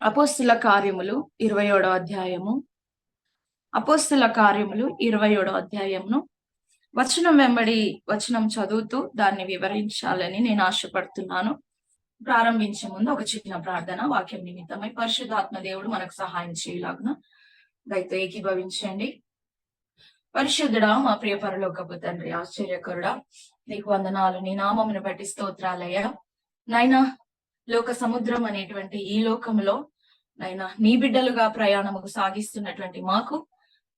అపోస్తుల కార్యములు 27వ అధ్యాయము. అపోస్తుల కార్యములు 27వ అధ్యాయమును వచనం వెంబడి వచనం చదువుతూ దాన్ని వివరించాలని నేను ఆశపడుతున్నాను. ప్రారంభించే ముందు ఒక చిన్న ప్రార్థన వాక్యం నిమిత్తమై పరిశుద్ధాత్మ దేవుడు మనకు సహాయం చేయలాగున దయతో ఏకీభవించండి. పరిశుద్ధుడా, మా ప్రియ పరలోకపు తండ్రి, ఆశ్చర్యకరుడా, నీకు వందనాలు. నీ నామమును బట్టి స్తోత్రాలయ్యా. నాయనా, లోక సముద్రం అనేటువంటి ఈ లోకంలో నైనా నీ బిడ్డలుగా ప్రయాణముకు సాగిస్తున్నటువంటి మాకు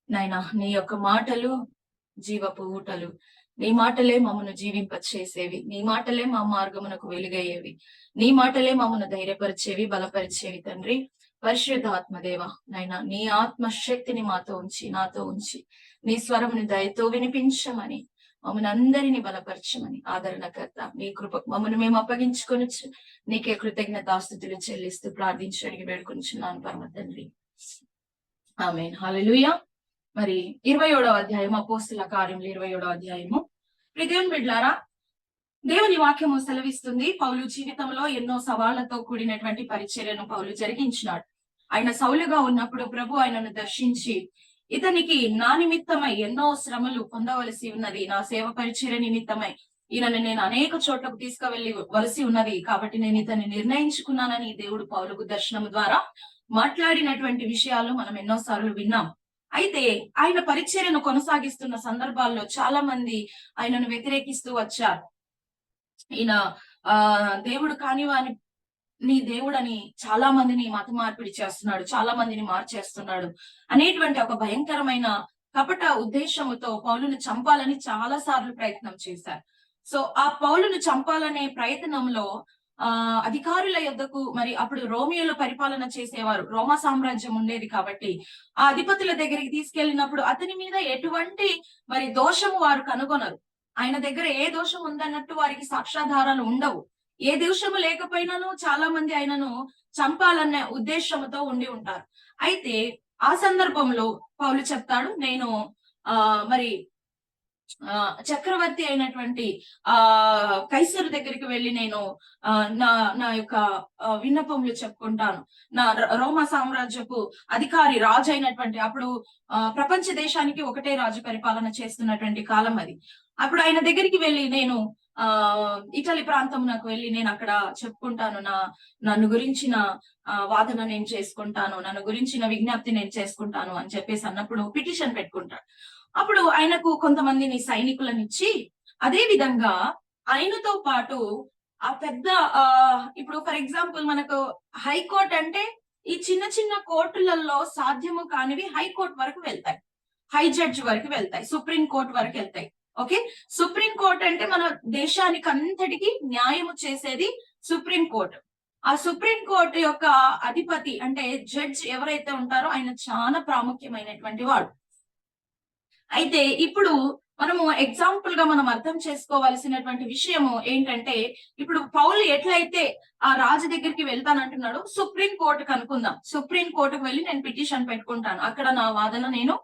నైనా నీ యొక్క మాటలు జీవపు ఊటలు, నీ మాటలే మమ్మను జీవింపచేసేవి, నీ మాటలే మా మార్గమునకు వెలుగయ్యేవి, నీ మాటలే మమ్మను ధైర్యపరిచేవి, బలపరిచేవి. తండ్రి పరిశుద్ధాత్మదేవ, నైనా నీ ఆత్మశక్తిని మాతో ఉంచి, నాతో ఉంచి నీ స్వరముని దయతో వినిపించమని, మమ్మల్ని అందరినీ బలపరచమని, ఆదరణకర్త నీ కృప మమ్మల్ని మేము అప్పగించుకొని నీకే కృతజ్ఞతాస్తుతులు చెల్లిస్తూ ప్రార్థించి అడిగి వేడుకొనిచున్నాను పరమ తండ్రి, ఆమేన్. హల్లెలూయా. మరి 27వ అధ్యాయం, అపోస్తుల కార్యములు 27వ అధ్యాయము. దేవుని బిడ్డలారా, దేవుని వాక్యము సెలవిస్తుంది, పౌలు జీవితంలో ఎన్నో సవాళ్లతో కూడినటువంటి పరిచర్యను పౌలు జరిగించినాడు. ఆయన సౌలుగా ఉన్నప్పుడు ప్రభు ఆయనను దర్శించి, ఇతనికి నా నిమిత్తమై ఎన్నో శ్రమలు పొందవలసి ఉన్నది, నా సేవ పరిచర్య నిమిత్తమై ఈయనను నేను అనేక చోట్లకు తీసుకువెళ్ళి వలసి ఉన్నది, కాబట్టి నేను ఇతన్ని నిర్ణయించుకున్నానని దేవుడు పౌలుకు దర్శనం ద్వారా మాట్లాడినటువంటి విషయాలు మనం ఎన్నోసార్లు విన్నాం. అయితే ఆయన పరిచర్యను కొనసాగిస్తున్న సందర్భాల్లో చాలా మంది ఆయనను వ్యతిరేకిస్తూ వచ్చారు. ఈయన దేవుడు కానివాని నీ దేవుడని చాలా మందిని మత మార్పిడి చేస్తున్నాడు, చాలా మందిని మార్చేస్తున్నాడు అనేటువంటి ఒక భయంకరమైన కపట ఉద్దేశముతో పౌలును చంపాలని చాలా సార్లు ప్రయత్నం చేశారు. సో ఆ పౌలును చంపాలనే ప్రయత్నంలో అధికారుల యొద్దకు, మరి అప్పుడు రోమియోలు పరిపాలన చేసేవారు, రోమా సామ్రాజ్యం ఉండేది కాబట్టి ఆ అధిపతుల దగ్గరికి తీసుకెళ్ళినప్పుడు అతని మీద ఎటువంటి మరి దోషము వారు కనుగొనరు. ఆయన దగ్గర ఏ దోషం ఉందన్నట్టు వారికి సాక్ష్యాధారాలు ఉండవు. ఏ దోషము లేకపోయినాను చాలా మంది ఆయనను చంపాలనే ఉద్దేశంతో ఉండి ఉంటారు. అయితే ఆ సందర్భంలో పౌలు చెప్తాడు, నేను మరి చక్రవర్తి అయినటువంటి కైసరు దగ్గరికి వెళ్ళి నేను నా యొక్క విన్నపములు చెప్పుకుంటాను. నా రోమా సామ్రాజ్యపు అధికారి రాజు అయినటువంటి, అప్పుడు ప్రపంచ దేశానికి ఒకటే రాజు పరిపాలన చేస్తున్నటువంటి కాలం అది. అప్పుడు ఆయన దగ్గరికి వెళ్ళి నేను ఇటలీ ప్రాంతమునకు వెళ్ళి నేను అక్కడ చెప్పుకుంటాను, నన్ను గురించిన వాదన నేను చేసుకుంటాను, నన్ను గురించిన విజ్ఞప్తి నేను చేసుకుంటాను అని చెప్పేసి అన్నప్పుడు పిటిషన్ పెట్టుకుంటాడు. అప్పుడు ఆయనకు కొంతమందిని సైనికులను ఇచ్చి, అదే విధంగా ఆయనతో పాటు ఆ పెద్ద ఇప్పుడు ఫర్ ఎగ్జాంపుల్ మనకు హైకోర్టు అంటే ఈ చిన్న చిన్న కోర్టులలో సాధ్యము కానివి హైకోర్టు వరకు వెళ్తాయి, హై జడ్జి వరకు వెళ్తాయి, సుప్రీం కోర్టు వరకు వెళ్తాయి. ఓకే, సుప్రీం కోర్టు అంటే మన దేశానికి అంతటికి న్యాయము చేసేది సుప్రీం కోర్టు. ఆ సుప్రీం కోర్టు యొక్క అధిపతి అంటే జడ్జ్ ఎవరైతే ఉంటారో ఆయన చాలా ప్రాముఖ్యమైనటువంటి వాడు. అయితే ఇప్పుడు మనము ఎగ్జాంపుల్ గా మనం అర్థం చేసుకోవాల్సినటువంటి విషయము ఏంటంటే, ఇప్పుడు పౌలు ఎట్లయితే ఆ రాజు దగ్గరికి వెళ్తానంటున్నాడు, సుప్రీం కోర్టుకు అనుకుందాం, సుప్రీం కోర్టుకు వెళ్ళి నేను పిటిషన్ పెట్టుకుంటాను, అక్కడ నా వాదన నేను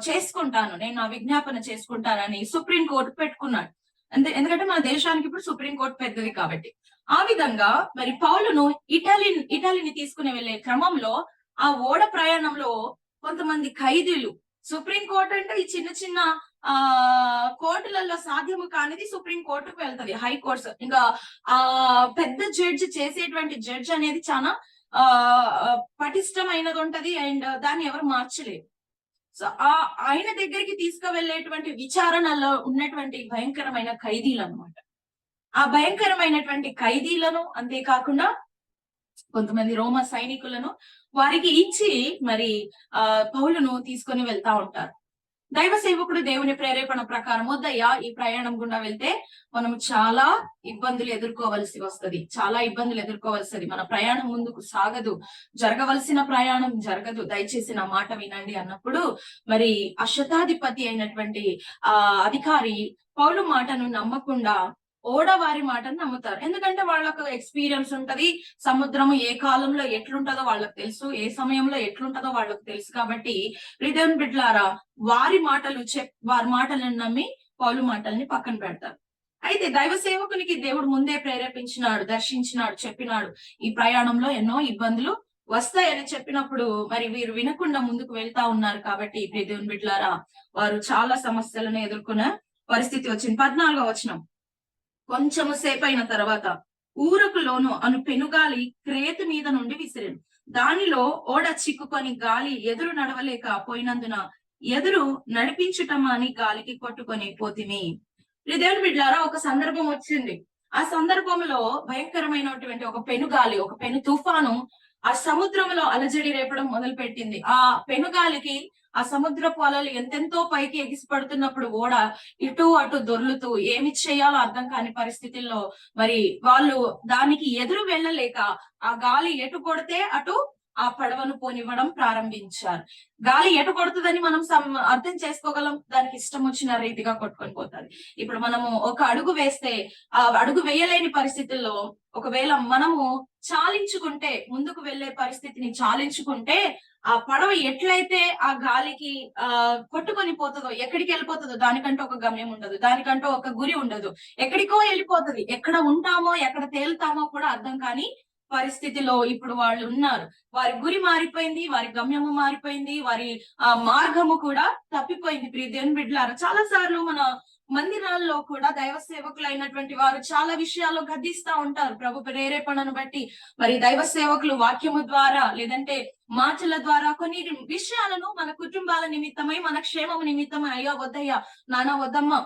చేసుకుంటాను, నేను నా విజ్ఞాపన చేసుకుంటానని సుప్రీం కోర్టు పెట్టుకున్నాడు. ఎందుకంటే మన దేశానికి ఇప్పుడు సుప్రీం కోర్టు పెద్దది కాబట్టి. ఆ విధంగా మరి పౌలును ఇటలీని తీసుకుని వెళ్లే క్రమంలో ఆ ఓడ ప్రయాణంలో కొంతమంది ఖైదీలు, సుప్రీం కోర్టు అంటే ఈ చిన్న చిన్న కోర్టులలో సాధ్యము కానిది సుప్రీం కోర్టుకు వెళ్తది, హైకోర్టు. ఇంకా పెద్ద జడ్జి చేసేటువంటి జడ్జి అనేది చాలా పటిష్టమైనది ఉంటది, అండ్ దాన్ని ఎవరు మార్చలేరు. సో ఆయన దగ్గరికి తీసుకువెళ్ళేటువంటి విచారణలో ఉన్నటువంటి భయంకరమైన ఖైదీలు అనమాట. ఆ భయంకరమైనటువంటి ఖైదీలను, అంతేకాకుండా కొంతమంది రోమా సైనికులను వారికి ఇచ్చి మరి పౌలును తీసుకొని వెళ్తా ఉంటారు. దైవ సేవకుడు దేవుని ప్రేరేపణ ప్రకారం, వద్దయ్యా ఈ ప్రయాణం గుండా వెళ్తే మనం చాలా ఇబ్బందులు ఎదుర్కోవలసి వస్తది, చాలా ఇబ్బందులు ఎదుర్కోవలసింది, మన ప్రయాణం ముందుకు సాగదు, జరగవలసిన ప్రయాణం జరగదు, దయచేసి నా మాట వినండి అన్నప్పుడు మరి ఆ శతాధిపతి అయినటువంటి అధికారి పౌలు మాటను నమ్మకుండా ఓడవారి మాటను నమ్ముతారు. ఎందుకంటే వాళ్ళకు ఎక్స్పీరియన్స్ ఉంటది, సముద్రము ఏ కాలంలో ఎట్లుంటదో వాళ్ళకు తెలుసు, ఏ సమయంలో ఎట్లుంటదో వాళ్ళకు తెలుసు. కాబట్టి దేవుని బిడ్డలారా, వారి మాటలను నమ్మి పౌలు మాటల్ని పక్కన పెడతారు. అయితే దైవ సేవకునికి దేవుడు ముందే ప్రేరేపించినాడు, దర్శించినాడు, చెప్పినాడు, ఈ ప్రయాణంలో ఎన్నో ఇబ్బందులు వస్తాయని చెప్పినప్పుడు మరి వీరు వినకుండా ముందుకు వెళ్తా ఉన్నారు. కాబట్టి ప్రియ దేవుని బిడ్డలారా, వారు చాలా సమస్యలను ఎదుర్కొన్న పరిస్థితి వచ్చింది. 14వ వచనం, కొంచెము సేపైన తర్వాత ఊరకులోను అను పెనుగాలి క్రేతు మీద నుండి విసిరెను. దానిలో ఓడ చిక్కుకొని గాలి ఎదురు నడవలేక పోయినందున ఎదురు నడిపించుటమాని గాలికి కొట్టుకొని పోతిమి. దేవుని బిడ్డలారా, ఒక సందర్భం వచ్చింది. ఆ సందర్భంలో భయంకరమైనటువంటి ఒక పెనుగాలి, ఒక పెను తుఫాను ఆ సముద్రంలో అలజడి రేపడం మొదలు పెట్టింది. ఆ పెనుగాలికి ఆ సముద్రపు అలలు ఎంతెంతో పైకి ఎగిసిపడుతున్నప్పుడు ఓడ ఇటు అటు దొర్లుతూ ఏమి చేయాలో అర్థం కాని పరిస్థితుల్లో మరి వాళ్ళు దానికి ఎదురు వెళ్ళలేక ఆ గాలి ఎటు కొడితే అటు ఆ పడవను పోనివ్వడం ప్రారంభించారు. గాలి ఎటు కొడుతుందని మనం అర్థం చేసుకోగలం. దానికి ఇష్టం వచ్చిన రీతిగా కొట్టుకొని పోతుంది. ఇప్పుడు మనము ఒక అడుగు వేస్తే ఆ అడుగు వేయలేని పరిస్థితుల్లో ఒకవేళ మనము చాలించుకుంటే, ముందుకు వెళ్లే పరిస్థితిని చాలించుకుంటే ఆ పడవ ఎట్లయితే ఆ గాలికి కొట్టుకొని పోతుందో, ఎక్కడికి వెళ్ళిపోతుందో, దానికంటూ ఒక గమ్యం ఉండదు, దానికంటూ ఒక గురి ఉండదు, ఎక్కడికో వెళ్ళిపోతుంది. ఎక్కడ ఉంటామో ఎక్కడ తేలుతామో కూడా అర్థం కాని పరిస్థితిలో ఇప్పుడు వాళ్ళు ఉన్నారు. వారి గురి మారిపోయింది, వారి గమ్యము మారిపోయింది, వారి మార్గము కూడా తప్పిపోయింది. ప్రియ దేవుని బిడ్డలారా, చాలా సార్లు మన మందిరాల్లో కూడా దైవ సేవకులైనటువంటి వారు చాలా విషయాల్లో గద్దిస్తా ఉంటారు. ప్రభు ప్రేరేపణను బట్టి మరి దైవ సేవకులు వాక్యము ద్వారా లేదంటే మాటల ద్వారా కొన్ని విషయాలను మన కుటుంబాల నిమిత్తమై, మన క్షేమము నిమిత్తమై, అయ్యో వద్దయ్యా, నాన్న వద్దమ్మ,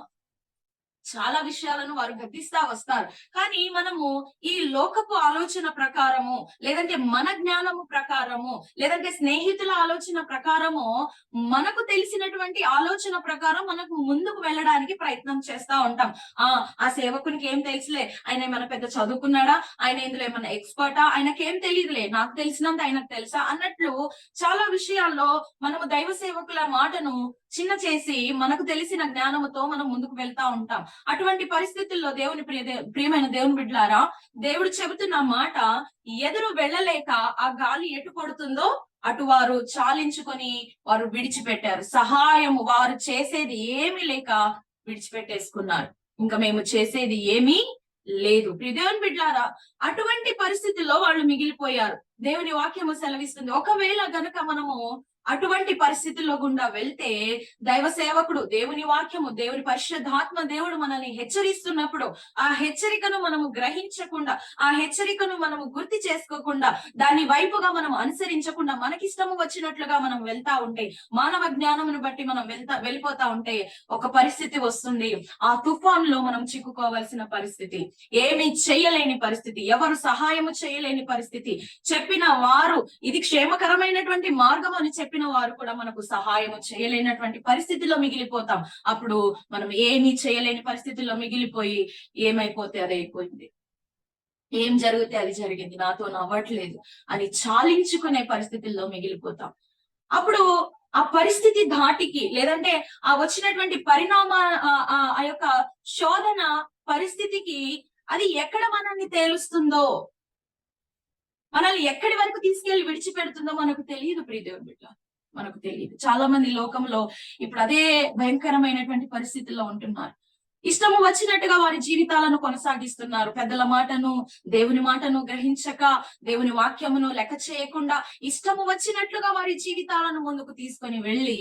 చాలా విషయాలను వారు గద్దిస్తా వస్తారు. కానీ మనము ఈ లోకపు ఆలోచన ప్రకారము, లేదంటే మన జ్ఞానము ప్రకారము, లేదంటే స్నేహితుల ఆలోచన ప్రకారము, మనకు తెలిసినటువంటి ఆలోచన ప్రకారం మనకు ముందుకు వెళ్ళడానికి ప్రయత్నం చేస్తా ఉంటాం. ఆ సేవకునికి ఏం తెలుసులే, ఆయన ఏమైనా పెద్ద చదువుకున్నాడా, ఆయన ఇందులో ఏమన్నా ఎక్స్పర్టా, ఆయనకేం తెలియదులే, నాకు తెలిసినంత ఆయనకు తెలుసా అన్నట్లు చాలా విషయాల్లో మనము దైవ సేవకుల మాటను చిన్న చేసి మనకు తెలిసిన జ్ఞానముతో మనం ముందుకు వెళ్తా ఉంటాం. అటువంటి పరిస్థితుల్లో దేవుని ప్రియమైన దేవుని బిడ్డలారా, దేవుడు చెబుతున్న మాట ఎదురు వెళ్ళలేక ఆ గాలి ఎటు కొడుతుందో అటు వారు చాలించుకొని వారు విడిచిపెట్టారు. సహాయము వారు చేసేది ఏమీ లేక విడిచిపెట్టేసుకున్నారు. ఇంకా మేము చేసేది ఏమీ లేదు. దేవుని బిడ్డలారా, అటువంటి పరిస్థితుల్లో వాళ్ళు మిగిలిపోయారు. దేవుని వాక్యము సెలవిస్తుంది. ఒకవేళ గనక మనము అటువంటి పరిస్థితుల్లో గుండా వెళ్తే, దైవ సేవకుడు, దేవుని వాక్యము, దేవుని పరిశుద్ధాత్మ దేవుడు మనల్ని హెచ్చరిస్తున్నప్పుడు ఆ హెచ్చరికను మనము గ్రహించకుండా, ఆ హెచ్చరికను మనము గుర్తు చేసుకోకుండా, దాని వైపుగా మనం అనుసరించకుండా మనకిష్టము వచ్చినట్లుగా మనం వెళ్తా ఉంటే, మానవ జ్ఞానమును బట్టి మనం వెళ్ళిపోతా ఉంటే ఒక పరిస్థితి వస్తుంది. ఆ తుఫాన్ లో మనం చిక్కుకోవాల్సిన పరిస్థితి, ఏమి చేయలేని పరిస్థితి, ఎవరు సహాయము చేయలేని పరిస్థితి, చెప్పిన వారు ఇది క్షేమకరమైనటువంటి మార్గం అని చెప్పిన వారు కూడా మనకు సహాయం చేయలేనటువంటి పరిస్థితిలో మిగిలిపోతాం. అప్పుడు మనం ఏమీ చేయలేని పరిస్థితుల్లో మిగిలిపోయి ఏమైపోతే అదైపోయింది, ఏం జరిగితే అది జరిగింది, నాతో నవ్వట్లేదు అని చాలించుకునే పరిస్థితుల్లో మిగిలిపోతాం. అప్పుడు ఆ పరిస్థితి ధాటికి, లేదంటే ఆ వచ్చినటువంటి పరిణామ ఆ యొక్క శోధన పరిస్థితికి అది ఎక్కడ మనల్ని తేలుస్తుందో, మనల్ని ఎక్కడి వరకు తీసుకెళ్లి విడిచిపెడుతుందో మనకు తెలియదు. ప్రియదేవుని బిడ్డ, మనకు తెలియదు. చాలా మంది లోకంలో ఇప్పుడు అదే భయంకరమైనటువంటి పరిస్థితుల్లో ఉంటున్నారు. ఇష్టము వచ్చినట్టుగా వారి జీవితాలను కొనసాగిస్తున్నారు. పెద్దల మాటను, దేవుని మాటను గ్రహించక, దేవుని వాక్యమును లెక్క చేయకుండా ఇష్టము వచ్చినట్లుగా వారి జీవితాలను ముందుకు తీసుకొని వెళ్ళి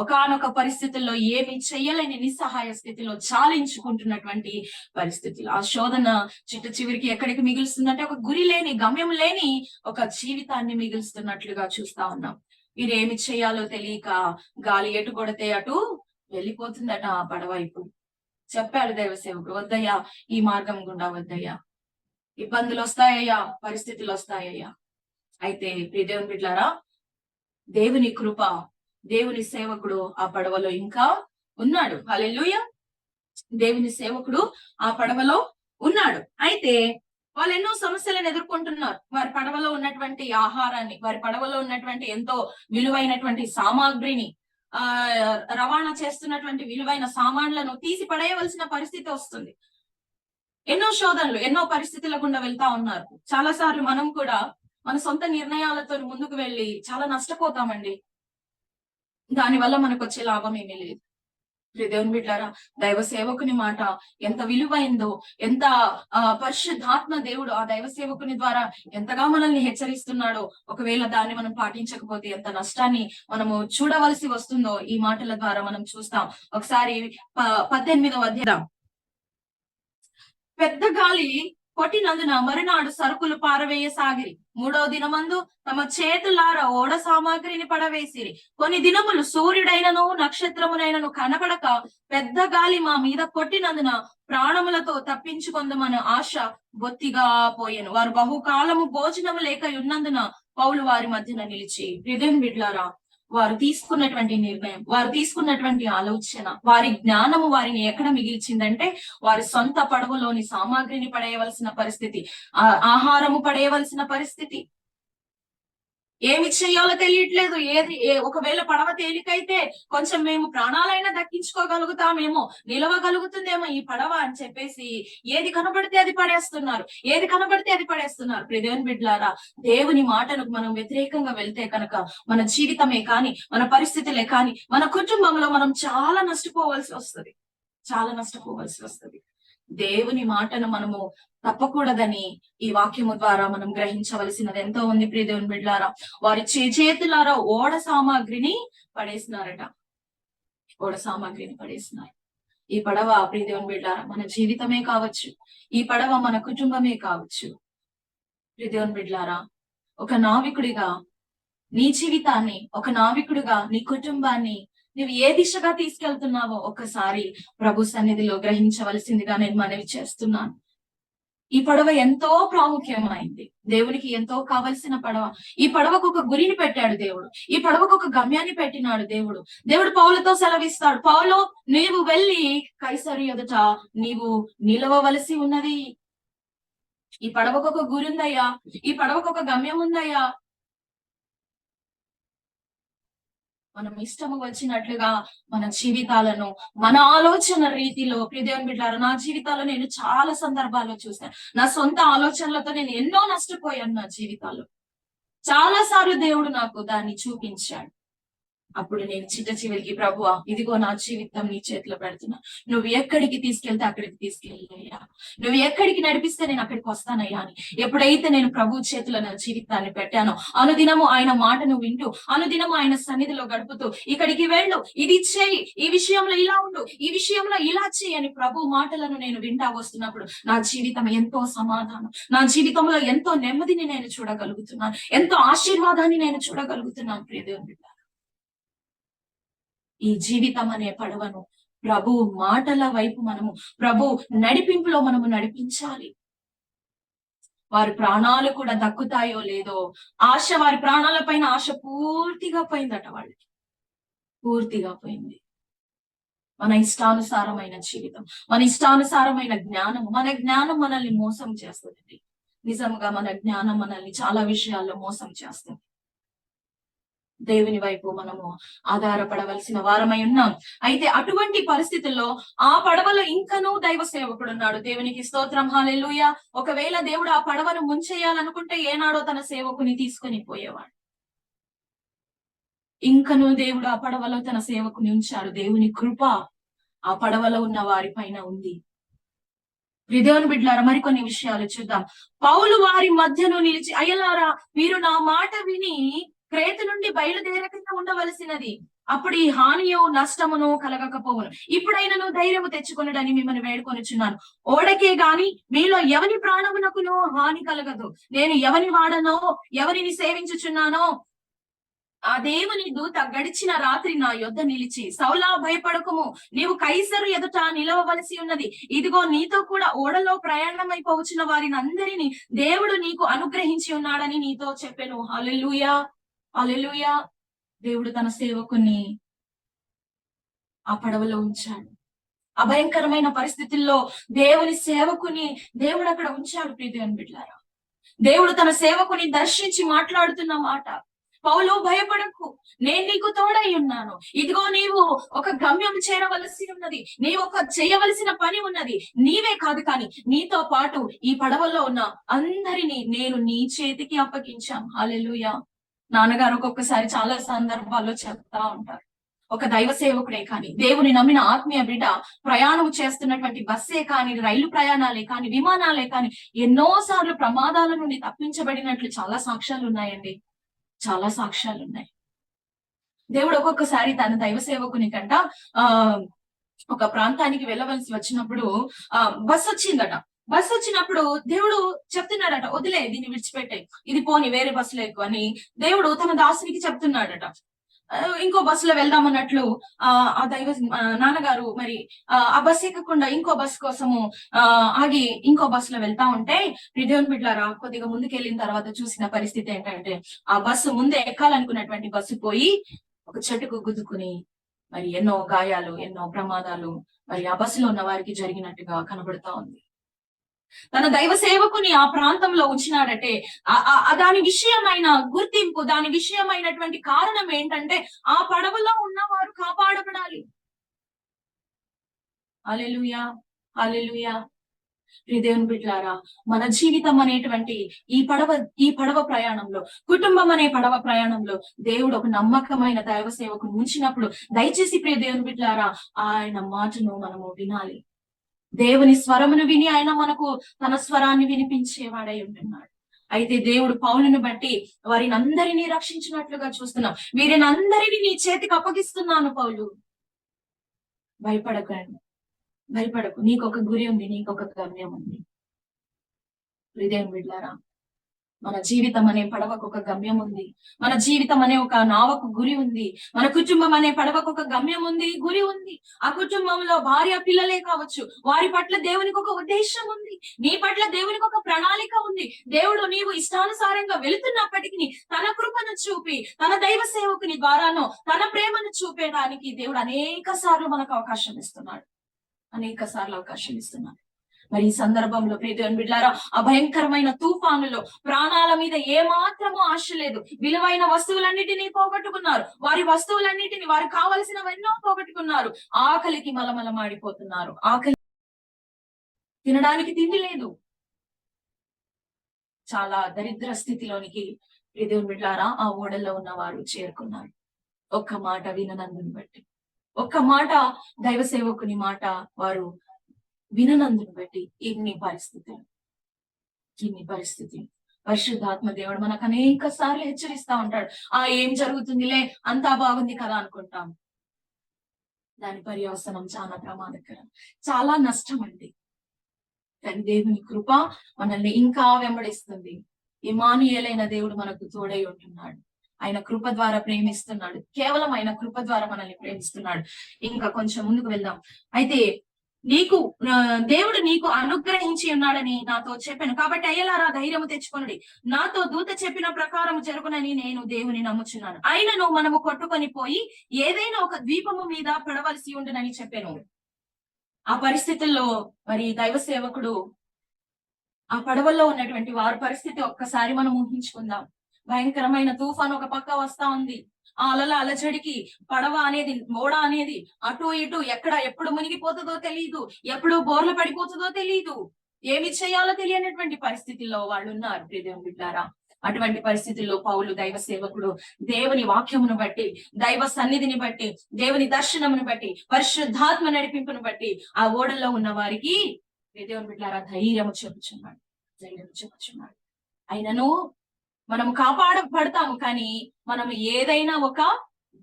ఒకానొక పరిస్థితుల్లో ఏమి చెయ్యలేని నిస్సహాయ స్థితిలో చాలించుకుంటున్నటువంటి పరిస్థితులు. ఆ శోధన చిట్ట చివరికి ఎక్కడికి మిగులుస్తుందంటే ఒక గురి లేని, గమ్యం లేని ఒక జీవితాన్ని మిగులుస్తున్నట్లుగా చూస్తా ఉన్నాం. వీరేమి చేయాలో తెలియక గాలి ఎటు కొడితే అటు వెళ్ళిపోతుందట ఆ పడవ. ఇప్పుడు చెప్పాడు దైవ సేవకుడు, వద్దయ్యా, ఈ మార్గం గుండా వద్దయ్యా, ఇబ్బందులు వస్తాయ్యా, పరిస్థితులు వస్తాయ్యా. అయితే దేవుని బిడ్డలారా, దేవుని కృప, దేవుని సేవకుడు ఆ పడవలో ఇంకా ఉన్నాడు. హల్లెలూయా. దేవుని సేవకుడు ఆ పడవలో ఉన్నాడు. అయితే వాళ్ళు ఎన్నో సమస్యలను ఎదుర్కొంటున్నారు. వారి పడవలో ఉన్నటువంటి ఆహారాన్ని, వారి పడవలో ఉన్నటువంటి ఎంతో విలువైనటువంటి సామాగ్రిని, రవాణా చేస్తున్నటువంటి విలువైన సామాన్లను తీసి పడేయవలసిన పరిస్థితి వస్తుంది. ఎన్నో శోధనలు, ఎన్నో పరిస్థితుల గుండా వెళ్తా ఉన్నారు. చాలా సార్లు మనం కూడా మన సొంత నిర్ణయాలతో ముందుకు వెళ్ళి చాలా నష్టపోతామండి. దానివల్ల మనకు వచ్చే లాభం ఏమీ లేదు. దేవుని బిడ్డారా, దైవ సేవకుని మాట ఎంత విలువైందో, ఎంత పరిశుద్ధాత్మ దేవుడు ఆ దైవ సేవకుని ద్వారా ఎంతగా మనల్ని హెచ్చరిస్తున్నాడో, ఒకవేళ దాన్ని మనం పాటించకపోతే ఎంత నష్టాన్ని మనము చూడవలసి వస్తుందో ఈ మాటల ద్వారా మనం చూస్తాం. ఒకసారి 18వ అధ్యాయం. పెద్ద గాలి కొట్టినందున మరునాడు సరుకులు పారవేయసాగిరి. 3వ దినమందు తమ చేతులార ఓడ సామాగ్రిని పడవేసిరి. కొన్ని దినములు సూర్యుడైనను నక్షత్రమునైనను కనపడక పెద్ద గాలి మా మీద కొట్టినందున ప్రాణములతో తప్పించుకొందమన్న ఆశ బొత్తిగా పోయెను. వారు బహుకాలము భోజనము లేక ఉన్నందున పౌలు వారి మధ్యన నిలిచి, హృదయం బిడ్లారా, వారు తీసుకున్నటువంటి నిర్ణయం, వారు తీసుకున్నటువంటి ఆలోచన, వారి జ్ఞానము వారిని ఎక్కడ మిగిల్చిందంటే వారి సొంత పడవలోని సామాగ్రిని పడేయవలసిన పరిస్థితి, ఆహారము పడేయవలసిన పరిస్థితి. ఏమి చెయ్యాలో తెలియట్లేదు. ఒకవేళ పడవ తేలికైతే కొంచెం మేము ప్రాణాలైనా దక్కించుకోగలుగుతామేమో, నిలవగలుగుతుందేమో ఈ పడవ అని చెప్పేసి ఏది కనబడితే అది పడేస్తున్నారు, ఏది కనబడితే అది పడేస్తున్నారు. దేవుని బిడ్డలారా, దేవుని మాటను మనం వ్యతిరేకంగా వెళ్తే కనుక మన జీవితమే కానీ, మన పరిస్థితులే కానీ, మన కుటుంబంలో మనం చాలా నష్టపోవలసి వస్తుంది, చాలా నష్టపోవలసి వస్తుంది. దేవుని మాటను మనము తప్పకూడదని ఈ వాక్యము ద్వారా మనం గ్రహించవలసినది ఎంతో ఉంది. దేవుని బిడ్డలారా, వారి చేతులారా ఓడ సామాగ్రిని పడేసినారట, ఓడ సామాగ్రిని పడేసినారు. ఈ పడవ దేవుని బిడ్డలారా మన జీవితమే కావచ్చు, ఈ పడవ మన కుటుంబమే కావచ్చు. దేవుని బిడ్డలారా, ఒక నావికుడిగా నీ జీవితాన్ని, ఒక నావికుడిగా నీ కుటుంబాన్ని నువ్వు ఏ దిశగా తీసుకెళ్తున్నావో ఒక్కసారి ప్రభు సన్నిధిలో గ్రహించవలసిందిగా నేను మనవి చేస్తున్నాను. ఈ పడవ ఎంతో ప్రాముఖ్యమైంది, దేవునికి ఎంతో కావలసిన పడవ. ఈ పడవకు ఒక గురిని పెట్టాడు దేవుడు, ఈ పడవకు ఒక గమ్యాన్ని పెట్టినాడు దేవుడు. దేవుడు పౌలుతో సెలవిస్తాడు, పౌలు, నీవు వెళ్ళి కైసరు ఎదుట నీవు నిలవవలసి ఉన్నది. ఈ పడవకు ఒక గురి ఉందయ్యా, ఈ పడవకు ఒక గమ్యం ఉందయ్యా. మనం ఇష్టము వచ్చినట్లుగా మన జీవితాలను, మన ఆలోచన రీతిలో, దేవుని బిడ్డలారా, నా జీవితాల్లో నేను చాలా సందర్భాల్లో చూస్తాను. నా సొంత ఆలోచనలతో నేను ఎన్నో నష్టపోయాను నా జీవితాల్లో. చాలా సార్లు దేవుడు నాకు దాన్ని చూపించాడు. అప్పుడు నేను చిట్ట చివరికి, ప్రభువా, ఇదిగో నా జీవితం నీ చేతిలో పెడుతున్నా, నువ్వు ఎక్కడికి తీసుకెళ్తే అక్కడికి తీసుకెళ్ళయ్యా, నువ్వు ఎక్కడికి నడిపిస్తే నేను అక్కడికి వస్తానయ్యా అని ఎప్పుడైతే నేను ప్రభు చేతిలో నా జీవితాన్ని పెట్టానో, అనుదినము ఆయన మాటను వింటూ, అనుదినము ఆయన సన్నిధిలో గడుపుతూ, ఇక్కడికి వెళ్ళు, ఇది చేయి, ఈ విషయంలో ఇలా ఉండు, ఈ విషయంలో ఇలా చేయి అని ప్రభు మాటలను నేను వింటా వస్తున్నప్పుడు నా జీవితం ఎంతో సమాధానం, నా జీవితంలో ఎంతో నెమ్మదిని నేను చూడగలుగుతున్నాను, ఎంతో ఆశీర్వాదాన్ని నేను చూడగలుగుతున్నాను. ప్రియదేవుని బిడ్డ, ఈ జీవితం అనే పడవను ప్రభు మాటల వైపు మనము, ప్రభు నడిపింపులో మనము నడిపించాలి. వారి ప్రాణాలు కూడా దక్కుతాయో లేదో ఆశ, వారి ప్రాణాల పైన ఆశ పూర్తిగా పోయిందట, వాళ్ళకి పూర్తిగా పోయింది. మన ఇష్టానుసారమైన జీవితం, మన ఇష్టానుసారమైన జ్ఞానం, మన జ్ఞానం మనల్ని మోసం చేస్తుంది. నిజంగా మన జ్ఞానం మనల్ని చాలా విషయాల్లో మోసం చేస్తుంది. దేవుని వైపు మనము ఆధారపడవలసిన వారమై ఉన్నాం. అయితే అటువంటి పరిస్థితుల్లో ఆ పడవలో ఇంకనూ దైవ సేవకుడు ఉన్నాడు. దేవునికి స్తోత్రం, హల్లెలూయా. ఒకవేళ దేవుడు ఆ పడవను ముంచేయాలనుకుంటే ఏనాడో తన సేవకుని తీసుకొని పోయేవాడు. ఇంకనూ దేవుడు ఆ పడవలో తన సేవకుని ఉంచాడు. దేవుని కృప ఆ పడవలో ఉన్న వారి పైన ఉంది. దేవుని బిడ్డలారా, మరికొన్ని విషయాలు చూద్దాం. పౌలు వారి మధ్యలో నిలిచి, అయ్యలారా, మీరు నా మాట విని క్రేతు నుండి బయలుదేరకుండా ఉండవలసినది, అప్పుడు ఈ హానియో నష్టమును కలగకపోవును. ఇప్పుడైనను ధైర్యము తెచ్చుకొనుడని మిమ్మల్ని వేడుకొనుచున్నాను. ఓడకే గాని మీలో ఎవని ప్రాణమునకును హాని కలగదు. నేను ఎవని వాడనో, ఎవరిని సేవించుచున్నానో ఆ దేవుని దూత గడిచిన రాత్రి నా యొద్ద నిలిచి, సౌలా, భయపడకుము, నీవు కైసరు ఎదుట నిలవవలసి ఉన్నది. ఇదిగో నీతో కూడా ఓడలో ప్రయాణమైపోవచ్చిన వారిని అందరినీ దేవుడు నీకు అనుగ్రహించి ఉన్నాడని నీతో చెప్పెను. హల్లెలూయా, హల్లెలూయా. దేవుడు తన సేవకుని ఆ పడవలో ఉంచాడు. అభయంకరమైన పరిస్థితుల్లో దేవుని సేవకుని దేవుడు అక్కడ ఉంచాడు. ప్రియదేవుని బిడ్డలారా, దేవుడు తన సేవకుని దర్శించి మాట్లాడుతున్న మాట, పౌలు, భయపడకు, నేను నీకు తోడై ఉన్నాను. ఇదిగో నీవు ఒక గమ్యం చేరవలసి ఉన్నది, నీవు ఒక చేయవలసిన పని ఉన్నది. నీవే కాదు కానీ నీతో పాటు ఈ పడవలో ఉన్న అందరినీ నేను నీ చేతికి అప్పగించాను. హల్లెలూయా. నాన్నగారు ఒక్కొక్కసారి చాలా సందర్భాల్లో చెప్తా ఉంటారు, ఒక దైవ సేవకుడే కానీ, దేవుని నమ్మిన ఆత్మీయ బిడ్డ ప్రయాణం చేస్తున్నటువంటి బస్సే కానీ, రైలు ప్రయాణాలే కానీ, విమానాలే కానీ ఎన్నో సార్లు ప్రమాదాల నుండి తప్పించబడినట్లు చాలా సాక్ష్యాలు ఉన్నాయండి. చాలా సాక్ష్యాలు ఉన్నాయి. దేవుడు ఒక్కొక్కసారి తన దైవ సేవకుని కంట ఆ ఒక ప్రాంతానికి వెళ్ళవలసి వచ్చినప్పుడు బస్ వచ్చిందట. బస్ వచ్చినప్పుడు దేవుడు చెప్తున్నాడట, వదిలే దీన్ని విడిచిపెట్టే, ఇది పోని వేరే బస్సులో ఎక్కువ అని దేవుడు తన దాసునికి చెప్తున్నాడట. ఇంకో బస్సులో వెళ్దామన్నట్లు ఆ దైవ నాన్నగారు మరి ఆ బస్ ఎక్కకుండా ఇంకో బస్ కోసము ఆగి ఇంకో బస్సులో వెళ్తా ఉంటే, దేవుని బిడ్డలారా కొద్దిగా ముందుకెళ్ళిన తర్వాత చూసిన పరిస్థితి ఏంటంటే, ఆ బస్సు ముందే ఎక్కాలనుకున్నటువంటి బస్సు పోయి ఒక చెట్టుకు గుద్దుకుని మరి ఎన్నో గాయాలు, ఎన్నో ప్రమాదాలు మరి ఆ బస్సులో ఉన్న వారికి జరిగినట్టుగా కనబడుతా ఉంది. తన దైవ సేవకుని ఆ ప్రాంతంలో ఉంచినాడంటే దాని విషయమైన గుర్తింపు, దాని విషయమైనటువంటి కారణం ఏంటంటే ఆ పడవలో ఉన్నవారు కాపాడబడాలి. హల్లెలూయా, హల్లెలూయా. దేవుని బిడ్డలారా, మన జీవితం అనేటువంటి ఈ పడవ ప్రయాణంలో, కుటుంబం అనే పడవ ప్రయాణంలో దేవుడు ఒక నమ్మకమైన దైవ సేవకు ఉంచినప్పుడు దయచేసి ప్రియ దేవుని బిడ్డలారా, ఆయన మాటను మనము వినాలి. దేవుని స్వరమును విని ఆయన మనకు తన స్వరాన్ని వినిపించేవాడై ఉంటున్నాడు. అయితే దేవుడు పౌలును బట్టి వారిని అందరినీ రక్షించినట్లుగా చూస్తున్నాం. వీరిని అందరినీ నీ చేతికి అప్పగిస్తున్నాను పౌలు, భయపడకండి, భయపడకు, నీకొక గురి ఉంది, నీకొక గమ్యం ఉంది. హృదయం బిడ్డలారా, మన జీవితం అనే పడవకు ఒక గమ్యం ఉంది. మన జీవితం అనే ఒక నావకు గురి ఉంది. మన కుటుంబం అనే పడవకు ఒక గమ్యం ఉంది, గురి ఉంది. ఆ కుటుంబంలో భార్య పిల్లలే కావచ్చు, వారి పట్ల దేవునికి ఒక ఉద్దేశం ఉంది. నీ పట్ల దేవునికి ఒక ప్రణాళిక ఉంది. దేవుడు నీవు ఇష్టానుసారంగా వెళుతున్నప్పటికీ తన కృపను చూపి, తన దైవ సేవకుని ద్వారానో తన ప్రేమను చూపేయడానికి దేవుడు అనేక సార్లు మనకు అవకాశం ఇస్తున్నాడు. అనేక సార్లు అవకాశం ఇస్తున్నాడు. మరి ఈ సందర్భంలో ప్రియదేవుని బిడ్డలారా, ఆ భయంకరమైన తుఫానులో ప్రాణాల మీద ఏ మాత్రమూ ఆశ లేదు. విలువైన వస్తువులన్నిటినీ పోగొట్టుకున్నారు. వారి వస్తువులన్నిటిని, వారికి కావలసినవెన్నో పోగొట్టుకున్నారు. ఆకలికి మలమలమాడిపోతున్నారు. ఆకలి, తినడానికి తిండి లేదు. చాలా దరిద్ర స్థితిలోనికి ప్రియదేవుని బిడ్డలారా ఆ ఓడల్లో ఉన్న వారు చేరుకున్నారు. ఒక్క మాట విననందుని బట్టి, ఒక్క మాట దైవ సేవకుని మాట వారు విననందుని బట్టి ఇన్ని పరిస్థితులు. పరిశుద్ధాత్మ దేవుడు మనకు అనేక సార్లు హెచ్చరిస్తా ఉంటాడు. ఏం జరుగుతుందిలే, అంతా బాగుంది కదా అనుకుంటాం. దాని పర్యవసనం చాలా ప్రమాదకరం, చాలా నష్టం అండి. కానీ దేవుని కృప మనల్ని ఇంకా వెంబడిస్తుంది. ఇమ్మానుయేలైన దేవుడు మనకు తోడై ఉంటున్నాడు. ఆయన కృప ద్వారా ప్రేమిస్తున్నాడు. కేవలం ఆయన కృప ద్వారా మనల్ని ప్రేమిస్తున్నాడు. ఇంకా కొంచెం ముందుకు వెళ్దాం. అయితే దేవుడు నీకు అనుగ్రహించి ఉన్నాడని నాతో చెప్పాను కాబట్టి అయ్యలారా ధైర్యము తెచ్చుకొనుడి. నాతో దూత చెప్పిన ప్రకారం జరుగునని నేను దేవుని నమ్ముచున్నాను. ఆయనను మనము కొట్టుకొని పోయి ఏదైనా ఒక ద్వీపము మీద పడవలసి ఉండునని చెప్పాను. ఆ పరిస్థితుల్లో మరి దైవ సేవకుడు ఆ పడవల్లో ఉన్నటువంటి వారి పరిస్థితి ఒక్కసారి మనం ఊహించుకుందాం. భయంకరమైన తుఫాను ఒక పక్క వస్తా ఉంది. ఆ అలల అలజడికి పడవ అనేది, ఓడ అనేది అటు ఇటు ఎప్పుడు మునిగిపోతుందో తెలియదు, ఎప్పుడు బోర్ల పడిపోతుందో తెలియదు, ఏమి చేయాలో తెలియనటువంటి పరిస్థితుల్లో వాళ్ళు ఉన్నారు. ప్రియదేవుని బిడ్డలారా, అటువంటి పరిస్థితుల్లో పౌలు దైవ సేవకుడు దేవుని వాక్యమును బట్టి, దైవ సన్నిధిని బట్టి, దేవుని దర్శనమును బట్టి, పరిశుద్ధాత్మ నడిపింపును బట్టి ఆ ఓడల్లో ఉన్న వారికి ప్రియదేవుని బిడ్డలారా ధైర్యము చెప్పుచున్నాడు. ఆయనను మనము కాపాడబడతాము, కానీ మనము ఏదైనా ఒక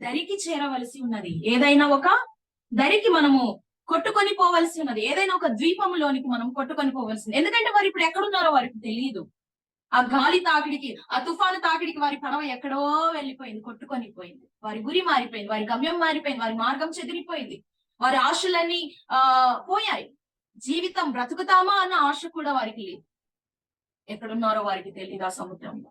దరికి చేరవలసి ఉన్నది. ఏదైనా ఒక దరికి మనము కొట్టుకొని పోవలసి ఉన్నది. ఏదైనా ఒక ద్వీపంలోనికి మనం కొట్టుకొని పోవలసింది. ఎందుకంటే వారు ఇప్పుడు ఎక్కడున్నారో వారికి తెలియదు. ఆ గాలి తాకిడికి, ఆ తుఫాను తాకిడికి వారి పడవ ఎక్కడో వెళ్ళిపోయింది, కొట్టుకొని పోయింది. వారి గురి మారిపోయింది, వారి గమ్యం మారిపోయింది, వారి మార్గం చెదిరిపోయింది, వారి ఆశలన్నీ పోయాయి. జీవితం బ్రతుకుతామా అన్న ఆశ కూడా వారికి లేదు. ఎక్కడున్నారో వారికి తెలియదు ఆ సముద్రంలో.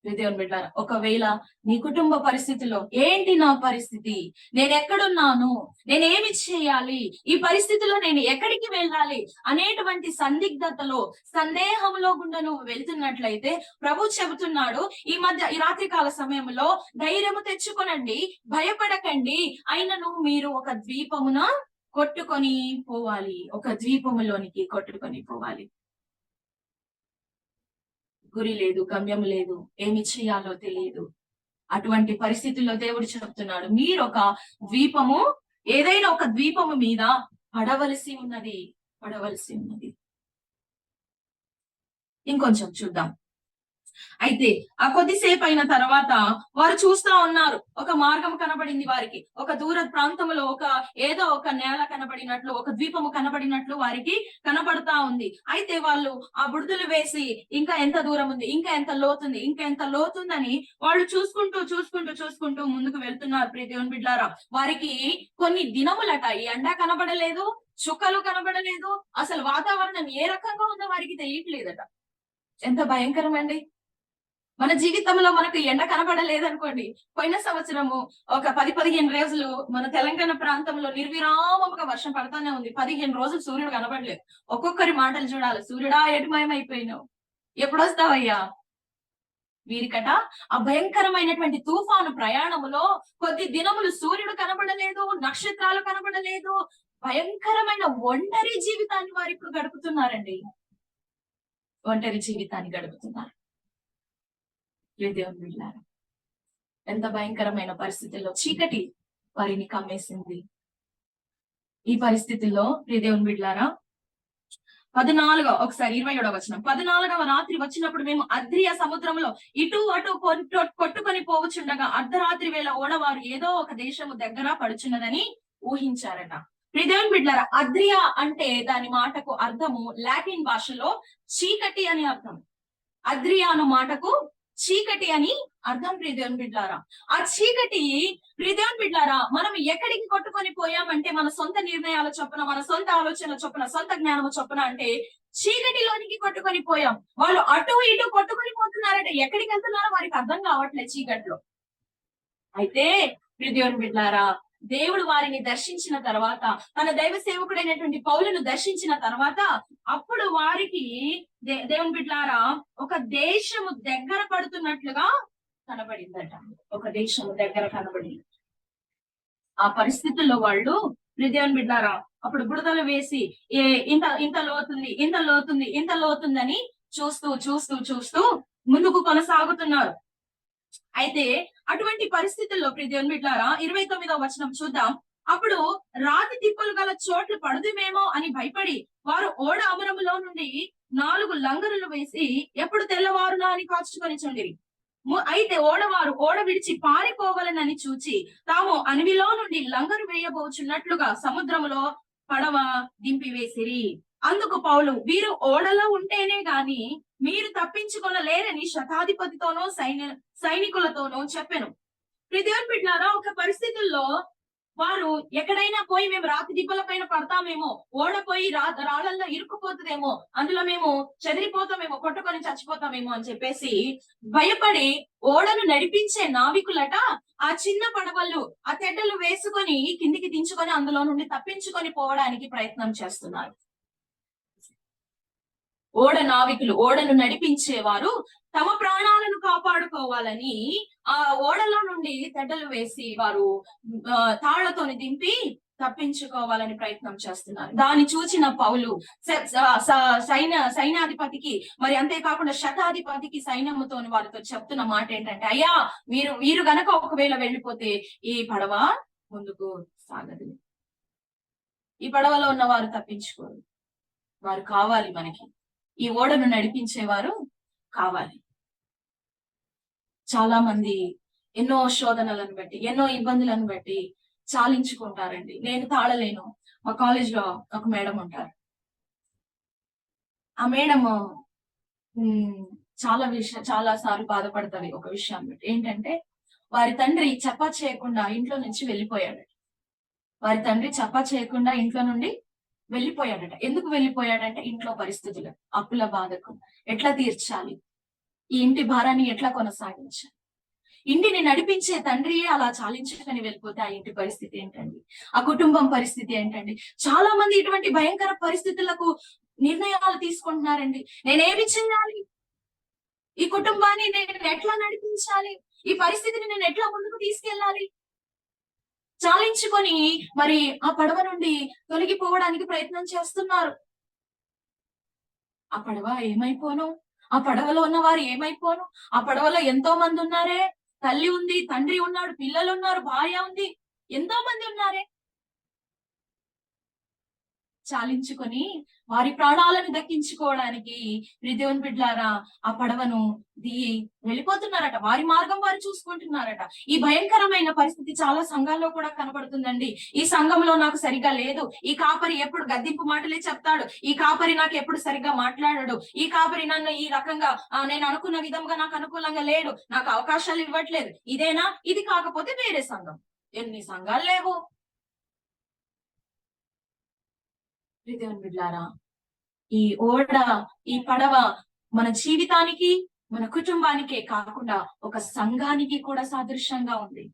దేవుని బిడ్డలారా, ఒకవేళ నీ కుటుంబ పరిస్థితిలో ఏంటి నా పరిస్థితి, నేను ఎక్కడున్నాను, నేనేమి చేయాలి, ఈ పరిస్థితిలో నేను ఎక్కడికి వెళ్ళాలి అనేటువంటి సందిగ్ధతలో, సందేహంలో గుండా నువ్వు వెళ్తున్నట్లయితే ప్రభు చెబుతున్నాడు ఈ రాత్రి కాల సమయంలో ధైర్యము తెచ్చుకొనండి, భయపడకండి. అయినను మీరు ఒక ద్వీపమున కొట్టుకొని పోవాలి, ఒక ద్వీపములోనికి కొట్టుకొని పోవాలి. గురి లేదు, గమ్యం లేదు, ఏమి చేయాలో తెలియదు. అటువంటి పరిస్థితుల్లో దేవుడు చెప్తున్నాడు, మీరు ఒక ద్వీపము, ఏదైనా ఒక ద్వీపము మీద పడవలసి ఉన్నది. ఇంకొంచెం చూద్దాం. అయితే ఆ కొద్దిసేపు అయిన తర్వాత వారు చూస్తా ఉన్నారు, ఒక మార్గం కనబడింది వారికి. ఒక దూర ప్రాంతంలో ఏదో ఒక నేల కనబడినట్లు, ఒక ద్వీపము కనబడినట్లు వారికి కనబడతా ఉంది. అయితే వాళ్ళు ఆ బుడదలు వేసి ఇంకా ఎంత దూరం ఉంది, ఇంకా ఎంత లోతుందని వాళ్ళు చూసుకుంటూ ముందుకు వెళ్తున్నారు. ప్రియ దేవుని బిడ్డలారా, వారికి కొన్ని దినములట ఈ ఎండ కనబడలేదు, చుక్కలు కనబడలేదు, అసలు వాతావరణం ఏ రకంగా ఉందో వారికి తెలియట్లేదట. ఎంత భయంకరమండి. మన జీవితంలో మనకు ఎండ కనబడలేదనుకోండి, పోయిన సంవత్సరము ఒక 10-15 రోజులు మన తెలంగాణ ప్రాంతంలో నిర్విరామంగా వర్షం పడతానే ఉంది. 15 రోజులు సూర్యుడు కనబడలేదు. ఒక్కొక్కరి మాటలు చూడాలి, సూర్యుడా ఎటుమయమైపోయినావు, ఎప్పుడొస్తావయ్యా. వీరికట ఆ భయంకరమైనటువంటి తుఫాను ప్రయాణములో కొద్ది దినములు సూర్యుడు కనబడలేదు, నక్షత్రాలు కనబడలేదు, భయంకరమైన ఒంటరి జీవితాన్ని వారు ఇప్పుడు గడుపుతున్నారండి. ఒంటరి జీవితాన్ని గడుపుతున్నారు. దేవుని బిడ్డలారా, ఎంత భయంకరమైన పరిస్థితుల్లో చీకటి వారిని కమ్మేసింది. ఈ పరిస్థితుల్లో దేవుని బిడ్డలారా, 27వ వచనం, 14వ రాత్రి వచ్చినప్పుడు మేము అద్రియ సముద్రంలో ఇటు అటు కొట్టుకొని పోవచ్చుండగా అర్ధరాత్రి వేళ ఓడవారు ఏదో ఒక దేశము దగ్గర పడుచున్నదని ఊహించారట. దేవుని బిడ్డలారా, అద్రియ అంటే దాని మాటకు అర్థము లాటిన్ భాషలో చీకటి అని అర్థం. అద్రియ అను మాటకు చీకటి అని అర్థం. దేవుని బిడ్డలారా, ఆ చీకటి దేవుని బిడ్డలారా మనం ఎక్కడికి కొట్టుకొని పోయామంటే మన సొంత నిర్ణయాల చొప్పున, మన సొంత ఆలోచనల చొప్పున, సొంత జ్ఞానము చొప్పున అంటే చీకటిలోనికి కొట్టుకొని పోయాం. వాళ్ళు అటు ఇటు కొట్టుకొని పోతున్నారంటే ఎక్కడికి వెళ్తున్నారో వారికి అర్థం కావట్లేదు చీకట్లో. అయితే దేవుని బిడ్డలారా, దేవుడు వారిని దర్శించిన తర్వాత, తన దైవ సేవకుడైనటువంటి పౌలును దర్శించిన తర్వాత, అప్పుడు వారికి దేవుని బిడ్డలారా ఒక దేశము దగ్గర పడుతున్నట్లుగా కనబడిందట. ఒక దేశము దగ్గర కనబడింది. ఆ పరిస్థితుల్లో వాళ్ళు దేవుని బిడ్డలారా అప్పుడు బుడదలు వేసి ఇంత లోతుందని చూస్తూ ముందుకు కొనసాగుతున్నారు. అయితే అటువంటి పరిస్థితుల్లో దేవుని బిడ్డలారా 29వ వచనం చూద్దాం. అప్పుడు రాతి తిప్పలు గల చోట్లు పడుదుమేమో అని భయపడి వారు ఓడ అమరములో నుండి 4 లంగరులు వేసి ఎప్పుడు తెల్లవారునా అని కాచుకొని చుండిరి. అయితే ఓడ విడిచి పారిపోవాలని చూచి తాము అణివిలో నుండి లంగరు వేయబోచున్నట్లుగా సముద్రములో పడవ దింపివేసిరి. అందుకు పౌలు, వీరు ఓడలో ఉంటేనే గాని మీరు తప్పించుకొనలేరని శతాధిపతితోనో సైనికులతోనో చెప్పెను. దేవుని బిడ్డలారా, ఒక పరిస్థితుల్లో వారు ఎక్కడైనా పోయి మేము రాతి దిబ్బల పైన పడతామేమో, ఓడ పోయి రాళ్ళల్లో ఇరుక్కుపోతుందేమో, అందులో మేము చెదిరిపోతామేమో, కొట్టుకొని చచ్చిపోతామేమో అని చెప్పేసి భయపడి ఓడను నడిపించే నావికులట ఆ చిన్న పడవలు, ఆ తెడ్డలు వేసుకొని కిందికి దించుకొని అందులో నుండి తప్పించుకొని పోవడానికి ప్రయత్నం చేస్తున్నారు. ఓడ నావికులు, ఓడను నడిపించేవారు తమ ప్రాణాలను కాపాడుకోవాలని ఆ ఓడలో నుండి తెడ్డలు వేసి వారు తాళ్లతోని దింపి తప్పించుకోవాలని ప్రయత్నం చేస్తున్నారు. దాన్ని చూచిన పౌలు సైన్యాధిపతికి, మరి అంతేకాకుండా శతాధిపతికి సైన్యముతో వారితో చెప్తున్న మాట ఏంటంటే, అయ్యా వీరు గనక ఒకవేళ వెళ్ళిపోతే ఈ పడవ ముందుకు సాగదు, ఈ పడవలో ఉన్న వారు తప్పించుకోరు, వారు కావాలి, మనకి ఈ ఓడను నడిపించేవారు కావాలి. చాలా మంది ఎన్నో శోధనలను బట్టి, ఎన్నో ఇబ్బందులను బట్టి చాలించుకుంటారండి. నేను తాళలేను. మా కాలేజ్ లో ఒక మేడం ఉంటారు. ఆ మేడం చాలా సార్లు బాధపడతారు ఒక విషయాన్ని బట్టి. ఏంటంటే వారి తండ్రి చప్పా చేయకుండా ఇంట్లో నుంచి వెళ్ళిపోయాడు. ఇంట్లో నుండి వెళ్ళిపోయాడట. ఎందుకు వెళ్ళిపోయాడంటే ఇంట్లో పరిస్థితులు, అప్పుల బాధకు ఎట్లా తీర్చాలి, ఈ ఇంటి భారాన్ని ఎట్లా కొనసాగించాలి. ఇంటిని నడిపించే తండ్రియే అలా చాలించుకొని వెళ్ళిపోతే ఆ ఇంటి పరిస్థితి ఏంటండి, ఆ కుటుంబం పరిస్థితి ఏంటండి. చాలా మంది ఇటువంటి భయంకర పరిస్థితులకు నిర్ణయాలు తీసుకుంటున్నారండి. నేనేమి చేయాలి, ఈ కుటుంబాన్ని నేను ఎట్లా నడిపించాలి, ఈ పరిస్థితిని నేను ఎట్లా ముందుకు తీసుకెళ్ళాలి, చాలించుకొని మరి ఆ పడవ నుండి తొలగిపోవడానికి ప్రయత్నం చేస్తున్నారు. ఆ పడవ ఏమైపోను, ఆ పడవలో ఉన్న వారు ఏమైపోను, ఆ పడవలో ఎంతో మంది ఉన్నారే, తల్లి ఉంది, తండ్రి ఉన్నాడు, పిల్లలు ఉన్నారు, భార్య ఉంది, ఎంతో మంది ఉన్నారే. చాలించుకొని వారి ప్రాణాలను దక్కించుకోవడానికి దేవుని బిడ్డలారా ఆ పడవను వెళ్ళిపోతున్నారట. వారి మార్గం వారు చూసుకుంటున్నారట. ఈ భయంకరమైన పరిస్థితి చాలా సంఘాల్లో కూడా కనబడుతుందండి. ఈ సంఘంలో నాకు సరిగా లేదు, ఈ కాపరి ఎప్పుడు గద్దింపు మాటలే చెప్తాడు, ఈ కాపరి నాకు ఎప్పుడు సరిగ్గా మాట్లాడాడు, ఈ కాపరి నన్ను ఈ రకంగా నేను అనుకున్న విధంగా నాకు అనుకూలంగా లేడు, నాకు అవకాశాలు ఇవ్వట్లేదు. ఇదేనా? ఇది కాకపోతే వేరే సంఘం. ఎన్ని సంఘాలు లేవు. దేవుని బిడ్డలారా, ఈ ఓడ, ఈ పడవ మన జీవితానికి, మన కుటుంబానికే కాకుండా ఒక సంఘానికి కూడా సాదృశ్యంగా ఉంది.